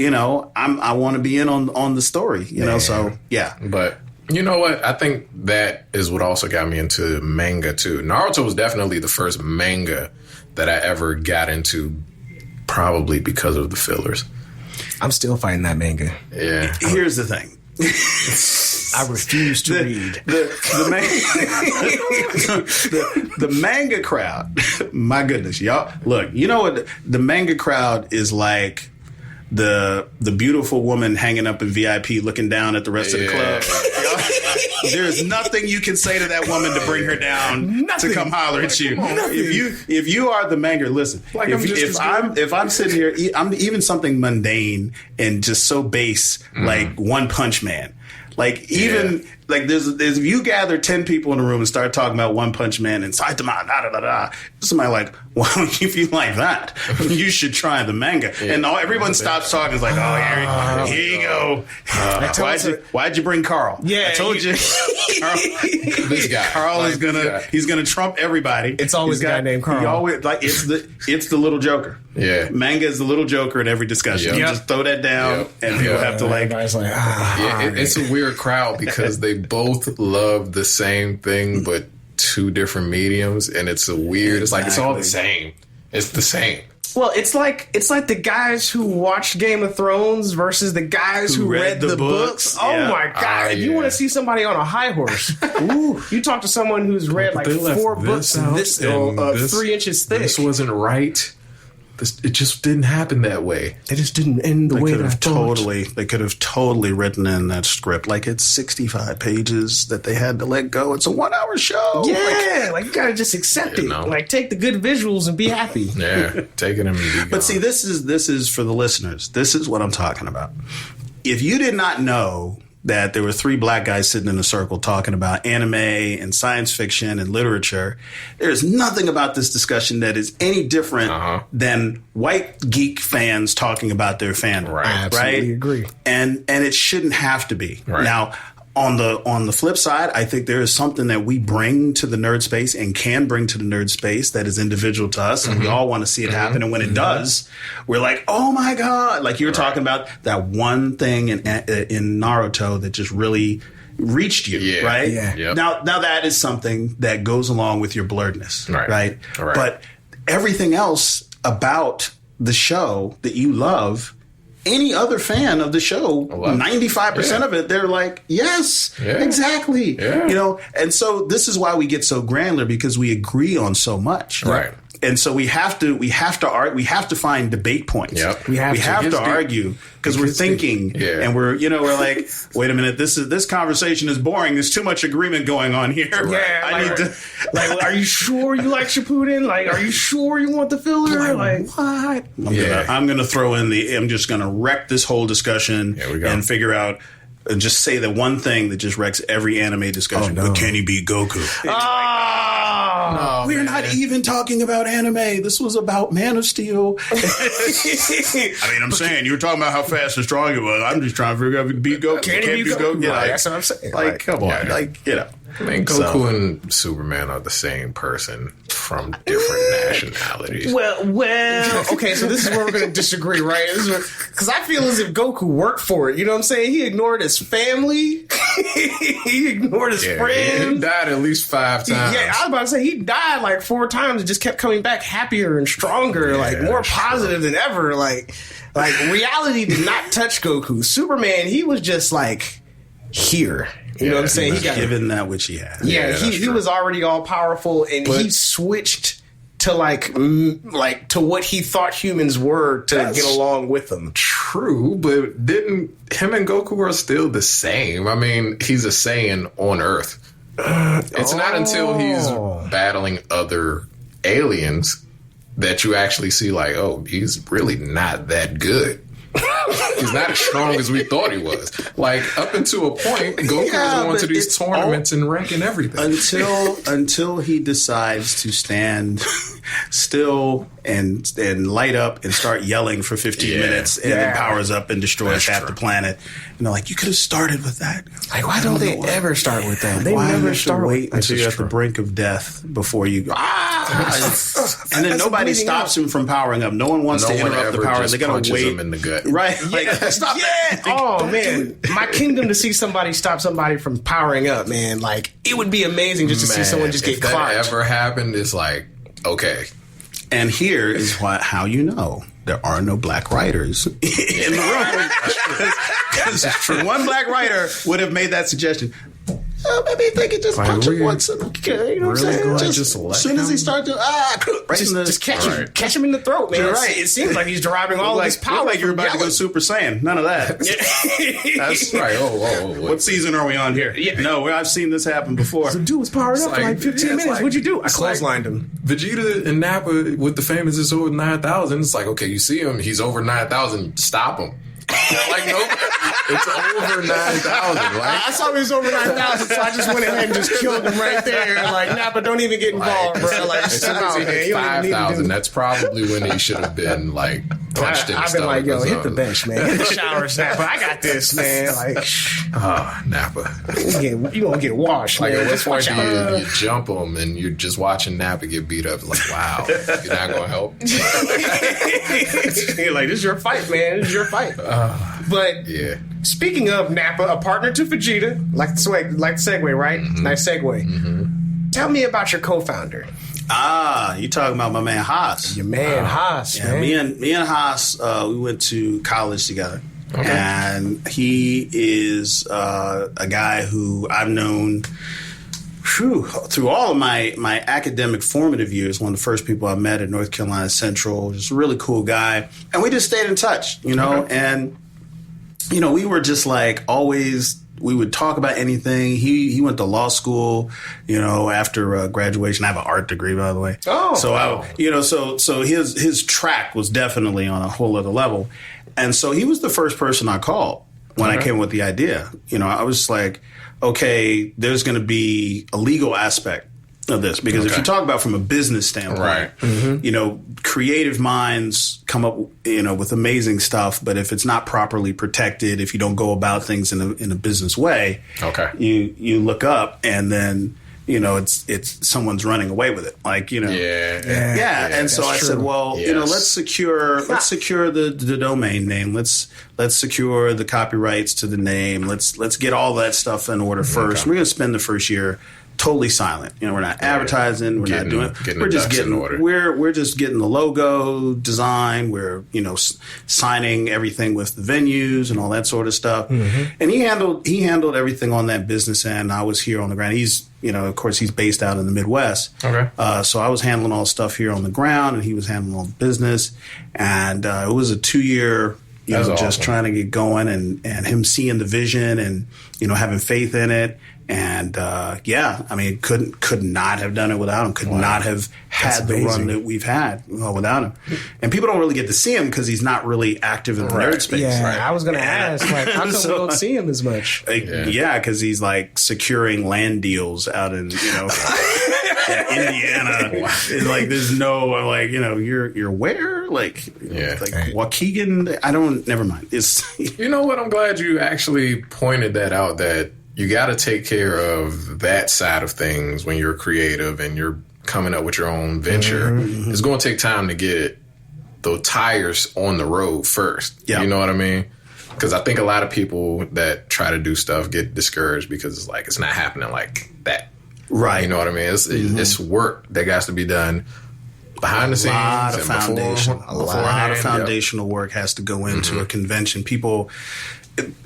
I want to be in on the story, so yeah. But You know what? I think that is what also got me into manga, too. Naruto was definitely the first manga that I ever got into, probably because of the fillers. I'm still fighting that manga. Yeah. Here's the thing. I refuse to read. The manga crowd, my goodness, y'all. Look, you know what? The manga crowd is like the beautiful woman hanging up in VIP looking down at the rest of the club. There's nothing you can say to that woman to bring her down to come holler at you. If you are the manga, listen. Like if I'm sitting here, I'm even something mundane and just so base, like One Punch Man. Like even like there's if you gather 10 people in a room and start talking about One Punch Man and Saitama, somebody like, well, if you like that, you should try the manga. Yeah. And everyone stops talking. It's like, oh, here you go. Why'd you bring Carl? Yeah, I told you. Carl, this guy. Carl is he's gonna trump everybody. It's always a guy named Carl. He always, like it's the little Joker. Yeah, manga is the little Joker in every discussion. Yep. Just throw that down, and people have to like. It's a weird crowd because they both love the same thing, but two different mediums, and it's a weird. It's like it's all the same. It's the same. Well, it's like the guys who watched Game of Thrones versus the guys who read the books. Yeah. Oh my God! You want to see somebody on a high horse? Ooh, you talk to someone who's read like 4 books and 3 inches thick. This wasn't right. It just didn't happen that way. It just didn't end the way that I thought. They could have totally written in that script. Like it's 65 pages that they had to let go. It's a 1-hour show. Yeah, like you gotta just accept it. Like take the good visuals and be happy. Yeah, taking them and be gone. But see, this is for the listeners. This is what I'm talking about. If you did not know that there were 3 black guys sitting in a circle talking about anime and science fiction and literature, there's nothing about this discussion that is any different than white geek fans talking about their fandom. Right. I absolutely agree. And it shouldn't have to be. Right. Now, on the flip side, I think there is something that we bring to the nerd space and can bring to the nerd space that is individual to us, and we all want to see it happen. And when it does, we're like, "Oh my God!" Like you were talking about that one thing in Naruto that just really reached you, right? Yeah. Yep. Now that is something that goes along with your blerdness, right? But everything else about the show that you love. Any other fan of the show, 95% of it, they're like, yes, exactly. Yeah. You know, and so this is why we get so granular because we agree on so much. Right. And so we have to find debate points. Yep. We have to argue because we're thinking and we're like, wait a minute, this conversation is boring. There's too much agreement going on here. Yeah, I need to like, are you sure you like Shippuden? Like, are you sure you want the filler? Like what? I'm gonna throw in I'm just gonna wreck this whole discussion and figure out. And just say the one thing that just wrecks every anime discussion. But can he beat Goku? We're not even talking about anime. This was about Man of Steel. I mean, I'm saying you were talking about how fast and strong it was. I'm just trying to figure out if he can beat Goku. Can he beat Goku? Yeah, that's what I'm saying. Like, come on. Like, you know. I mean, Goku and Superman are the same person from different nationalities. Well, okay, so this is where we're going to disagree, right? Because I feel as if Goku worked for it. You know what I'm saying? He ignored his family. He ignored his friends. He died at least 5 times. Yeah, I was about to say, he died like 4 times and just kept coming back happier and stronger, like more positive than ever. Like reality did not touch Goku. Superman, he was just like here. You know what I'm saying? He got given that which he had. Yeah, he was already all powerful, and he switched to like to what he thought humans were to get along with them. True, but didn't him and Goku are still the same? I mean, he's a Saiyan on Earth. It's not until he's battling other aliens that you actually see like, oh, he's really not that good. He's not as strong as we thought he was. Like, up until a point, Goku was going to these tournaments and ranking everything. Until he decides to stand still and light up and start yelling for 15 minutes and then powers up and destroys half the planet. like, you could have started with that. Like, why don't they ever start with that? They Why never you start wait with until you're at the brink of death before you go, and then nobody stops him from powering up. No one wants to interrupt the power. They gotta wait. Him in the gut. Right? Like, stop that. Oh man, my kingdom to see somebody stop somebody from powering up, man. Like, it would be amazing just to see someone just get if that clocked. ever happened, it's like, okay. And here is how you know there are no black writers in the room. Because one black writer would have made that suggestion. Maybe they could just punch him once. You know what I'm saying? Just as soon as he starts to just catch him in the throat, man. Right. It seems like he's deriving all this power. Like you're about to go Super Saiyan. None of that. That's right. Oh, what season are we on here? Yeah. No, I've seen this happen before. The dude was powering up for like 15 minutes. Like, What'd you do? I it's clotheslined him. Vegeta and Nappa with the famous is over 9,000. It's like, okay, you see him, he's over 9,000. Stop him. Like, no, it's over 9,000. Like, I saw he was over 9,000, so I just went ahead and just killed him right there. Like, Nappa, don't even get involved, bro. Like, as soon as he hit 5,000, that's probably when he should have been like punched in the I've been like, yo, stomach. hit the bench, man. Hit the shower, Nappa. I got this, man. Like, Nappa. You gonna get washed, Like, man. at what Just point watch do out. you jump him and you're just watching Nappa get beat up? Like, wow, you're not gonna help. You're like, this is your fight, man. This is your fight. But Yeah. speaking of Nappa, a partner to Vegeta, like the segue, right? Mm-hmm. Nice segue. Tell me about your co-founder, You talking about my man Haas? your man Haas. Yeah, Man. me and Haas, we went to college together, and he is a guy who I've known through all of my academic formative years. One of the first people I met at North Carolina Central. Just a really cool guy, and we just stayed in touch, and we were just like always. We would talk about anything. He went to law school, after graduation. I have an art degree, by the way. Oh, so wow. so his track was definitely on a whole other level, and so he was the first person I called when I came up with the idea. I was like, okay, there's going to be a legal aspect of this, because if you talk about from a business standpoint, creative minds come up, with amazing stuff. But if it's not properly protected, if you don't go about things in a business way, you look up and then it's someone's running away with it, like And so I said, well, let's secure the domain name. Let's secure the copyrights to the name. Let's get all that stuff in order first. We're going to spend the first year totally silent. We're not advertising. We're not doing. We're just getting order. We're just getting the logo design. We're signing everything with the venues and all that sort of stuff. And he handled everything on that business end. I was here on the ground. He's of course he's based out in the Midwest. So I was handling all the stuff here on the ground, and he was handling all the business. And it was a 2-year. Just trying to get going, and him seeing the vision and having faith in it. And could not have done it without him. Could not have had the run that we've had without him. And people don't really get to see him because he's not really active in the nerd space. Yeah, I was going to ask, like, how come we don't see him as much? Because he's like securing land deals out in Indiana. It's like there's no you're where Waukegan. I don't. Never mind. It's you know what? I'm glad you actually pointed that out. That you got to take care of that side of things when you're creative and you're coming up with your own venture. It's going to take time to get the tires on the road first. You know what I mean? Because I think a lot of people that try to do stuff get discouraged because it's like it's not happening like that. Right. You know what I mean? It's work that has to be done behind the scenes. A lot of foundational work has to go into a convention. People,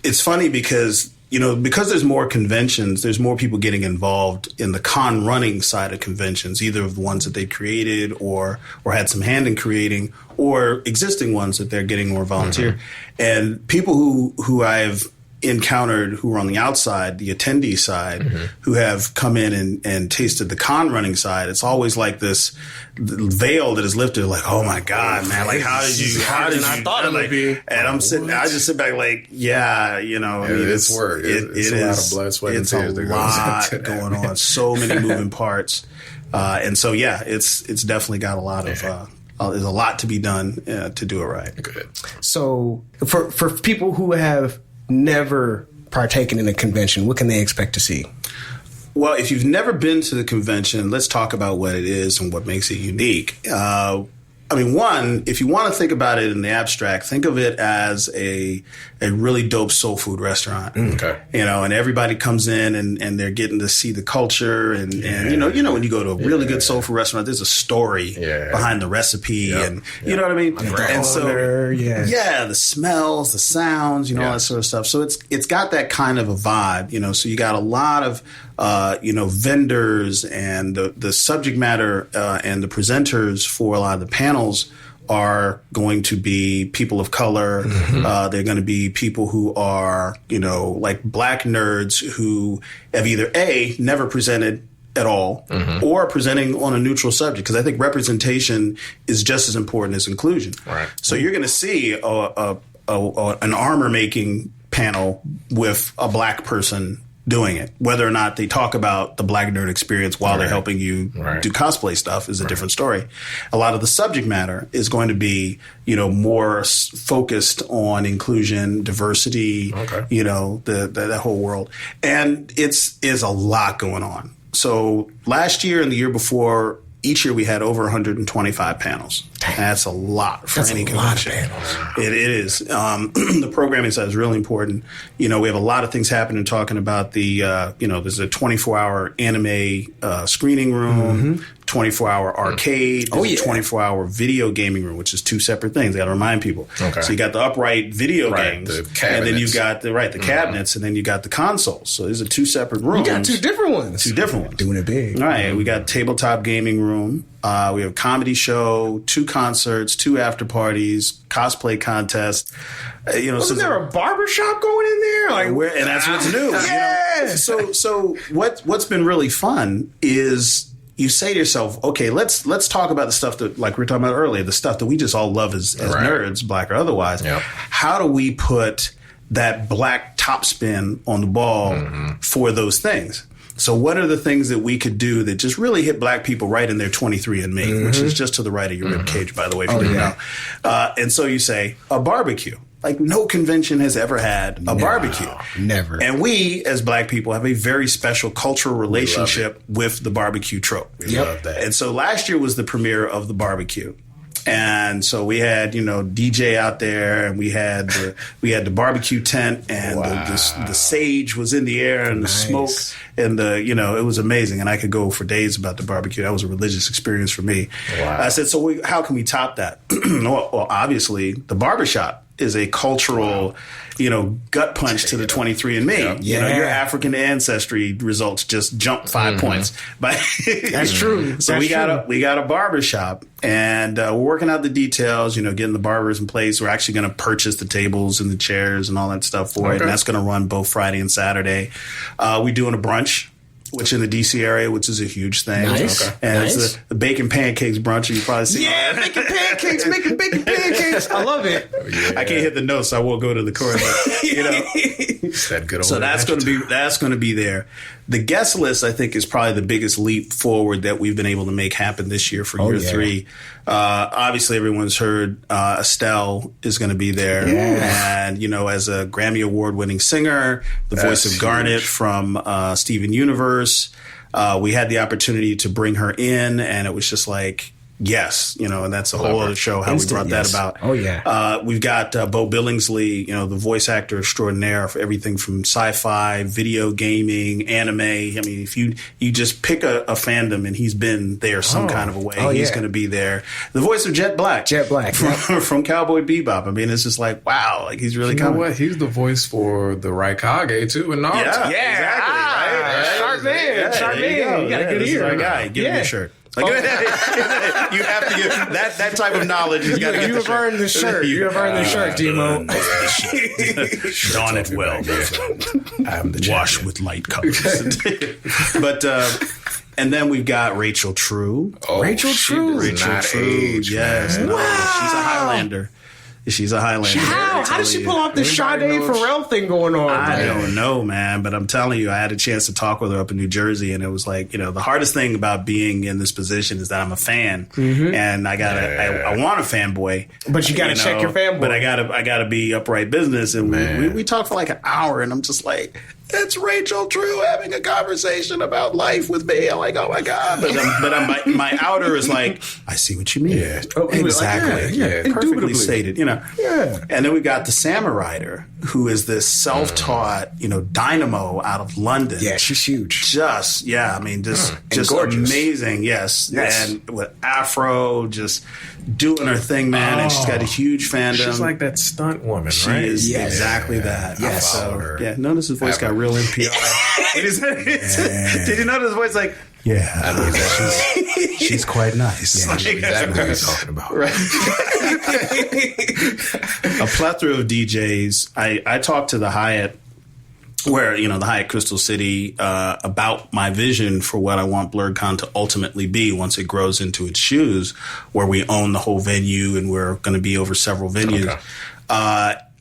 it's funny because there's more conventions, there's more people getting involved in the con running side of conventions, either of the ones that they created or had some hand in creating, or existing ones that they're getting more volunteer. And people who I've encountered who are on the outside, the attendee side, who have come in and tasted the con running side, it's always like this veil that is lifted, like, oh my God, man, like how did you I thought it would be. And I just sit back like, it's work. It's a lot of blood, sweat, and tears. It's a lot going on, so many moving parts. And so, it's definitely got a lot of, there's a lot to be done to do it right. Good. So for people who have never partaken in a convention, what can they expect to see? Well, if you've never been to the convention, let's talk about what it is and what makes it unique. I mean, one, if you want to think about it in the abstract, think of it as a really dope soul food restaurant. Okay. You know, and everybody comes in and they're getting to see the culture and you know, when you go to a really good soul food restaurant, there's a story behind the recipe and you know what I mean? And so the smells, the sounds, you know, all that sort of stuff. So it's got that kind of a vibe, you know, so you got a lot of vendors and the subject matter and the presenters for a lot of the panels are going to be people of color. They're going to be people who are, you know, like black nerds who have either never presented at all or presenting on a neutral subject. Because I think representation is just as important as inclusion. Right. So you're going to see an armor making panel with a black person doing it. Whether or not they talk about the black nerd experience while they're helping you do cosplay stuff is a different story. A lot of the subject matter is going to be, you know, more focused on inclusion, diversity, you know, that whole world. And is a lot going on. So last year and the year before, each year we had over 125 panels. That's a lot for any convention. It is. The programming side is really important. You know, we have a lot of things happening talking about the, you know, there's a 24-hour anime screening room, 24-hour arcade, there's a 24-hour video gaming room, which is two separate things. I got to remind people. So you got the upright video games, and then you got the cabinets, and then you got the consoles. So these are two separate rooms. You got two different ones. Doing it big. All right. We got tabletop gaming room. We have a comedy show, 2 concerts, 2 after parties, cosplay contest. You know, wasn't there a barber shop going in there? Like, and that's what's new. Yeah. You know? So what's been really fun is you say to yourself, okay, let's talk about the stuff that, like we were talking about earlier, the stuff that we just all love as nerds, black or otherwise. Yep. How do we put that black top spin on the ball for those things? So what are the things that we could do that just really hit black people right in their 23andMe, which is just to the right of your rib cage, by the way, if you didn't know. And so you say a barbecue. Like no convention has ever had a barbecue. Never. And we, as black people, have a very special cultural relationship with the barbecue trope. We love that. And so last year was the premiere of the barbecue. And so we had, you know, DJ out there, and we had the barbecue tent, and the sage was in the air, and the smoke, and you know, it was amazing. And I could go for days about the barbecue. That was a religious experience for me. I said, so how can we top that? Well, obviously, the barbershop is a cultural, you know, gut punch to the 23andMe. You know, your African ancestry results just jump 5 points. But that's true. So we got a barber shop, and we're working out the details. You know, getting the barbers in place. We're actually going to purchase the tables and the chairs and all that stuff for it, and that's going to run both Friday and Saturday. We're doing a brunch, which in the DC area, which is a huge thing. And it's the bacon pancakes brunch. You probably see. Yeah, making pancakes. I love it. I can't hit the notes, so I won't go to the chorus. You know, that good old so that's going to be there. The guest list, I think, is probably the biggest leap forward that we've been able to make happen this year for year 3. Obviously, everyone's heard Estelle is going to be there, and you know, as a Grammy Award-winning singer, the voice of Garnet from Steven Universe. We had the opportunity to bring her in, and it was just like, yes, you know, and that's a whole other show how we brought that about. We've got Bo Billingsley, you know, the voice actor extraordinaire for everything from sci-fi, video gaming, anime. I mean, if you just pick a fandom and he's been there some kind of a way, he's going to be there. The voice of Jet Black from Cowboy Bebop. I mean, it's just like, wow, like he's really coming. You know what? He's the voice for the Raikage too in Naruto. Sharp man. You got a good ear. Right guy. Give him a shirt. Like, you have to get that type of knowledge. You have earned the shirt. You have earned the shirt, Demo. Don it well. I'm the wash with light colors. But and then we've got Rachel True. Rachel True. Yes. Wow. She's a Highlander. She's a Highlander. How did she pull off this Sade Pharrell thing going on? I don't know, man, but I'm telling you, I had a chance to talk with her up in New Jersey, and it was like, the hardest thing about being in this position is that I'm a fan, and I want a fanboy, but you got to check your fanboy. But I gotta be upright business, and we talked for like an hour, and I'm just like, it's Rachel Drew having a conversation about life with me. I'm like, oh my god! But my outer is like, I see what you mean. Yeah. Exactly. Perfectly stated. Yeah. And then we got the Samarider, who is this self-taught, dynamo out of London. Yeah, she's huge. Just amazing. Yes. And with Afro, just doing her thing, man. And she's got a huge fandom. She's like that stunt woman, she right? is exactly that. Yes. I follow her. Notice his voice got real NPR. Did you notice his voice like, she's quite nice. Yeah, exactly what you're talking about. Right. A plethora of DJs. I talked to the Hyatt, where, the Hyatt Crystal City, about my vision for what I want Blerdcon to ultimately be once it grows into its shoes, where we own the whole venue and we're going to be over several venues. Okay.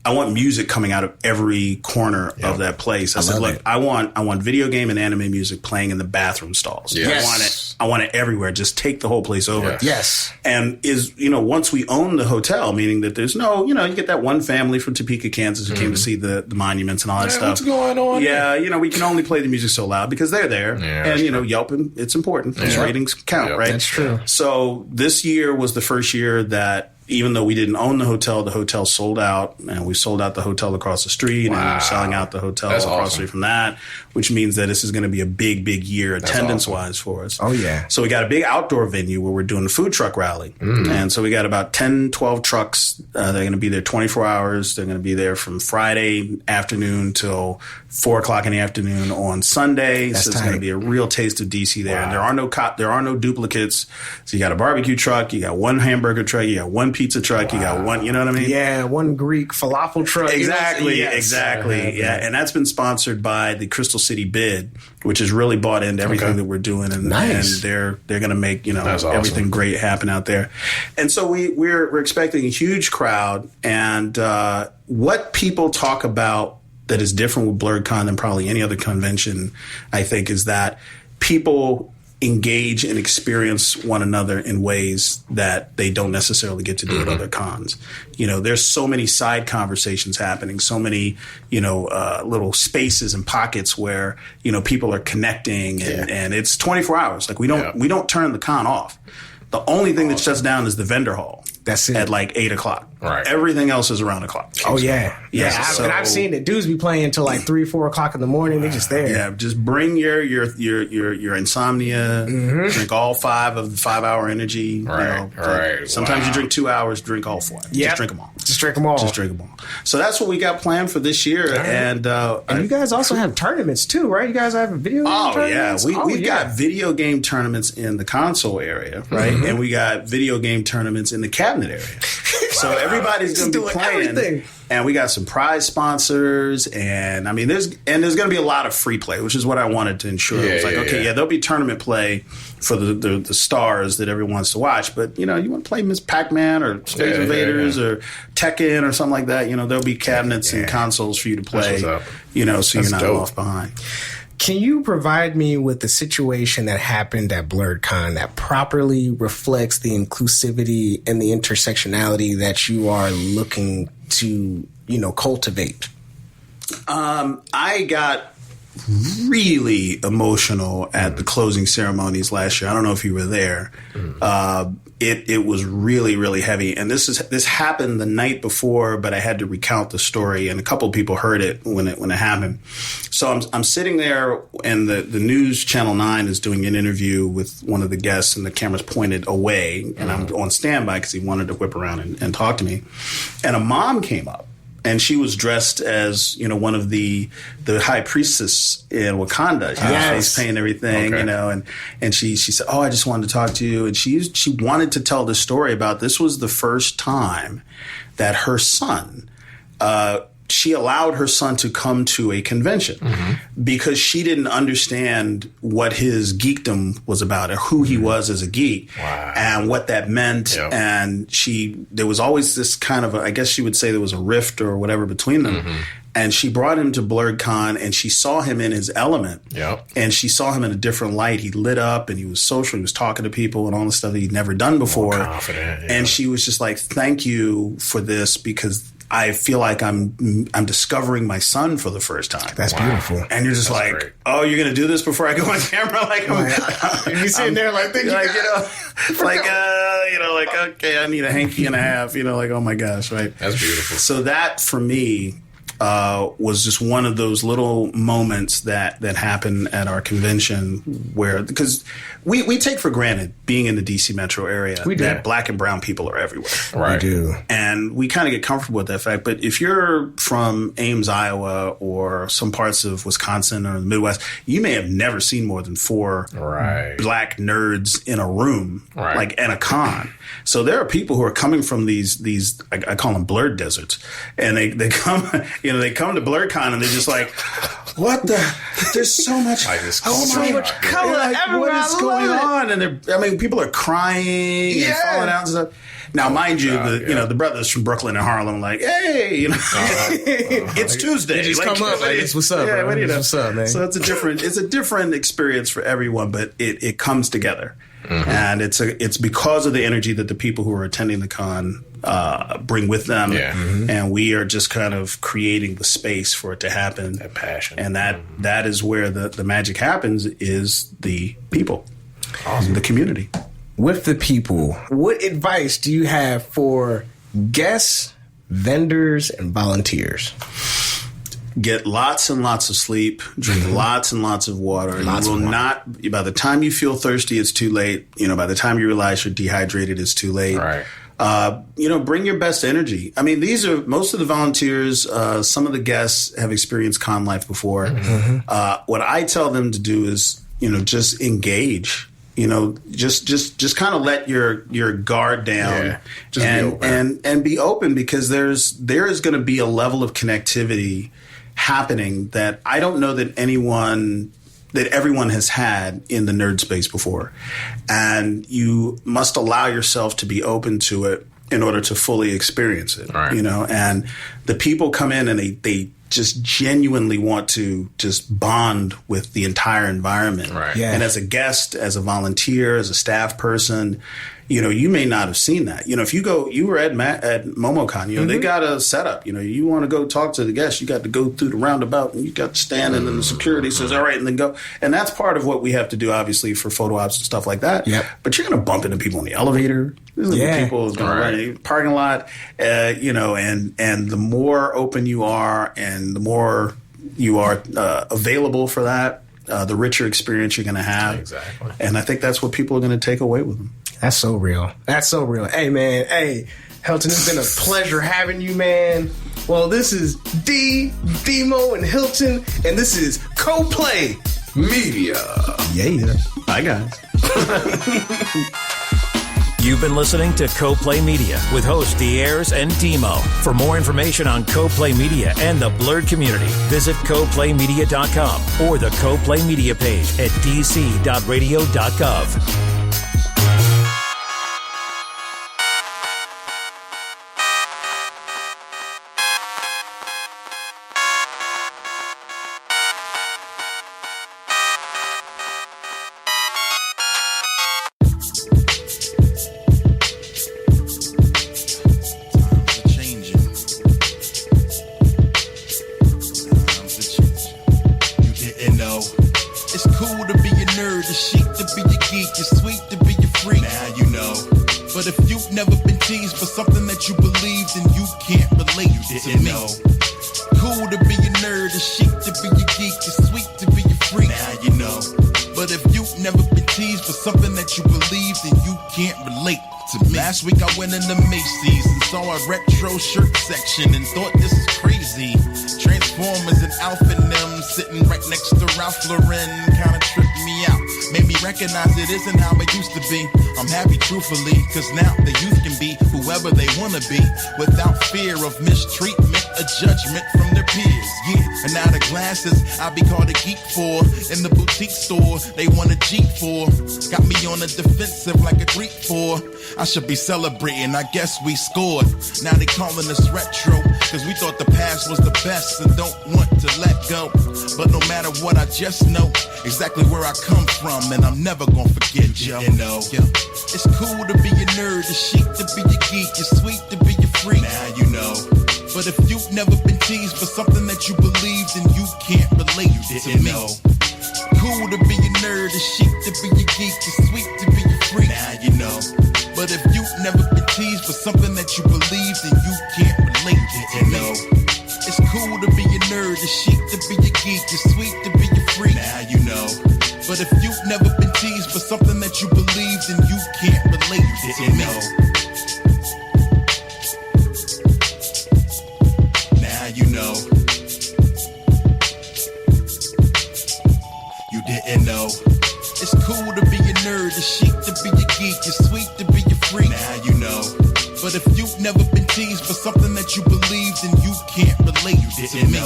I want music coming out of every corner of that place. I said, look, I want video game and anime music playing in the bathroom stalls. Yes. I want it everywhere. Just take the whole place over. Yes. And once we own the hotel, meaning that there's no, you get that one family from Topeka, Kansas who came to see the monuments and all that stuff. What's going on? Yeah, we can only play the music so loud because they're there. Yeah, and, Yelp, it's important. Those ratings count, right? That's true. So this year was the first year that, even though we didn't own the hotel sold out, and we sold out the hotel across the street, and we're selling out the hotel across the street from that, which means that this is going to be a big, big year attendance-wise for us. Oh, yeah. So we got a big outdoor venue where we're doing a food truck rally. And so we got about 10, 12 trucks. They're going to be there 24 hours. They're going to be there from Friday afternoon till 4 o'clock in the afternoon on Sunday. So it's going to be a real taste of DC there. And there are no duplicates. So you got a barbecue truck, you got one hamburger truck, you got one pizza truck, you got one, you know what I mean? Yeah, one Greek falafel truck. Exactly. And that's been sponsored by the Crystal City Bid, which has really bought into everything that we're doing, and they're going to make everything great happen out there. And so we're expecting a huge crowd, and what people talk about that is different with Blerdcon than probably any other convention, I think, is that people engage and experience one another in ways that they don't necessarily get to do at other cons. There's so many side conversations happening, so many, little spaces and pockets where, people are connecting, and it's 24 hours. Like we don't turn the con off. The only thing that shuts down is the vendor hall. That's it. At like 8 o'clock. Right. Everything else is around the clock. Oh, yeah. And I've seen it. Dudes be playing until like 3, 4 o'clock in the morning. They're just there. Yeah. Just bring your insomnia. Drink all 5 of the 5-hour energy. Right. Sometimes you drink 2 hours. Drink all 4. Yeah. Just drink them all. Just drink them all. Just drink them all. So that's what we got planned for this year. Right. And you guys also have tournaments too, right? You guys have video game tournaments? We've got video game tournaments in the console area, right? And we got video game tournaments in the cabinet area. So everybody's going to be playing. Everything. And we got some prize sponsors, and I mean, there's going to be a lot of free play, which is what I wanted to ensure. It was like, there'll be tournament play for the stars that everyone wants to watch, but you want to play Miss Pac-Man or Space Invaders or Tekken or something like that. There'll be cabinets and consoles for you to play. So you're not off behind. Can you provide me with the situation that happened at Blerdcon that properly reflects the inclusivity and the intersectionality that you are looking to, cultivate? I got really emotional at the closing ceremonies last year. I don't know if you were there. It was really, really heavy. And this happened the night before, but I had to recount the story, and a couple of people heard it when it happened. So I'm sitting there, and the news channel 9 is doing an interview with one of the guests, and the camera's pointed away, and I'm on standby because he wanted to whip around and talk to me. And a mom came up. And she was dressed as, one of the high priestess in Wakanda. She had face paint and everything, and she said, "Oh, I just wanted to talk to you." And she wanted to tell this story about this was the first time that her son she allowed her son to come to a convention because she didn't understand what his geekdom was about or who he was as a geek and what that meant. Yep. And there was always this kind of, I guess she would say there was a rift or whatever between them. And she brought him to Blerdcon and she saw him in his element. Yep. And she saw him in a different light. He lit up and he was social. He was talking to people and all the stuff that he'd never done before. More confident. And she was just like, thank you for this because I feel like I'm discovering my son for the first time. That's beautiful. And you're just great. oh, you're going to do this before I go on camera? Like, You're sitting there like, okay, I need a hanky and a half, like, oh my gosh, right? That's beautiful. So that for me was just one of those little moments that happened at our convention where, because we take for granted being in the DC metro area that black and brown people are everywhere. Right. We do. And we kind of get comfortable with that fact. But if you're from Ames, Iowa, or some parts of Wisconsin or the Midwest, you may have never seen more than 4 black nerds in a room, like at a con. So there are people who are coming from these I call them Blerd deserts, and they come they come to Blerdcon and they're just like, what the? There's so much, so much color everywhere. What is going on? And people are crying and falling out and stuff. Now, mind you, the brothers from Brooklyn and Harlem, like, hey, it's Tuesday. They just come up like, what's up, bro? What's up, man? So it's a different experience for everyone, but it comes together. And it's because of the energy that the people who are attending the con bring with them. And we are just kind of creating the space for it to happen. That passion. And that is where the magic happens, is the people, the community. With the people, what advice do you have for guests, vendors, and volunteers? Get lots and lots of sleep. Drink lots and lots of water. By the time you feel thirsty, it's too late. By the time you realize you're dehydrated, it's too late. Right. Bring your best energy. I mean, these are most of the volunteers. Some of the guests have experienced con life before. What I tell them to do is, just engage. Just kind of let your guard down and be open, because there is going to be a level of connectivity happening that I don't know that everyone has had in the nerd space before. And you must allow yourself to be open to it in order to fully experience it. Right. And the people come in and they just genuinely want to just bond with the entire environment. Right. Yeah. And as a guest, as a volunteer, as a staff person, you may not have seen that. You were at MomoCon, they got a setup. You want to go talk to the guests, you got to go through the roundabout and you got to stand and then the security says, all right, and then go. And that's part of what we have to do, obviously, for photo ops and stuff like that. Yep. But you're going to bump into people in the elevator. People is going to run in the parking lot, and the more open you are and the more you are available for that, the richer experience you're going to have. Exactly. And I think that's what people are going to take away with them. That's so real. Hey, man. Hey, Hilton, it's been a pleasure having you, man. Well, this is Demo, and Hilton, and this is CoPlay Media. Yeah. Bye, guys. You've been listening to CoPlay Media with hosts Diers and Demo. For more information on CoPlay Media and the Blerd community, visit CoPlayMedia.com or the CoPlay Media page at dc.radio.gov. Last week I went into Macy's and saw a retro shirt section and thought this is crazy. Transformers and Alpha and them sitting right next to Ralph Lauren kinda tripped me out. Made me recognize it isn't how it used to be. I'm happy truthfully, cause now the youth can be whoever they wanna be, without fear of mistreatment or judgment from their peers. Yeah, and now the glasses I be called a geek for, in the boutique store they want a Jeep for, got me on the defensive like a Greek for. I should be celebrating, I guess we scored. Now they calling us retro, cause we thought the past was the best and don't want to let go. But no matter what, I just know exactly where I come from, and I'm never gonna forget, yo. You know, it's cool to be a nerd, it's chic to be a geek, it's sweet to be a freak. Now you know. But if you've never been teased for something that you believe, then you can't relate to me. Cool to be a nerd, it's chic to be a geek, it's sweet to be a freak. Now you know. But if you've never been teased for something that you believe, then you can't relate to me. It's cool to be a nerd, it's chic to be a geek, it's sweet to be a freak. Now you know. But if you've never been teased for something that you believe, then you can't relate to me. Now you know. You didn't know. It's cool to be a nerd, it's chic to be a geek, it's sweet to be a freak. Now you know. But if you've never been teased for something that you believe, then you can't relate to me.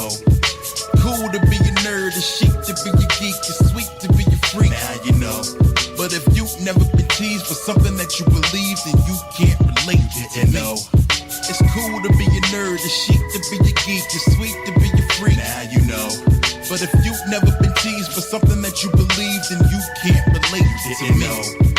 Cool to be a nerd, it's chic to be a geek, it's sweet to be a freak. Now you know. But if you've never been teased for something that you believe, then you can't relate to me. It's cool to be a nerd, it's chic to be a geek, it's sweet to be a freak. Now you know. But if you've never been teased for something that you believe, then you can't relate to me.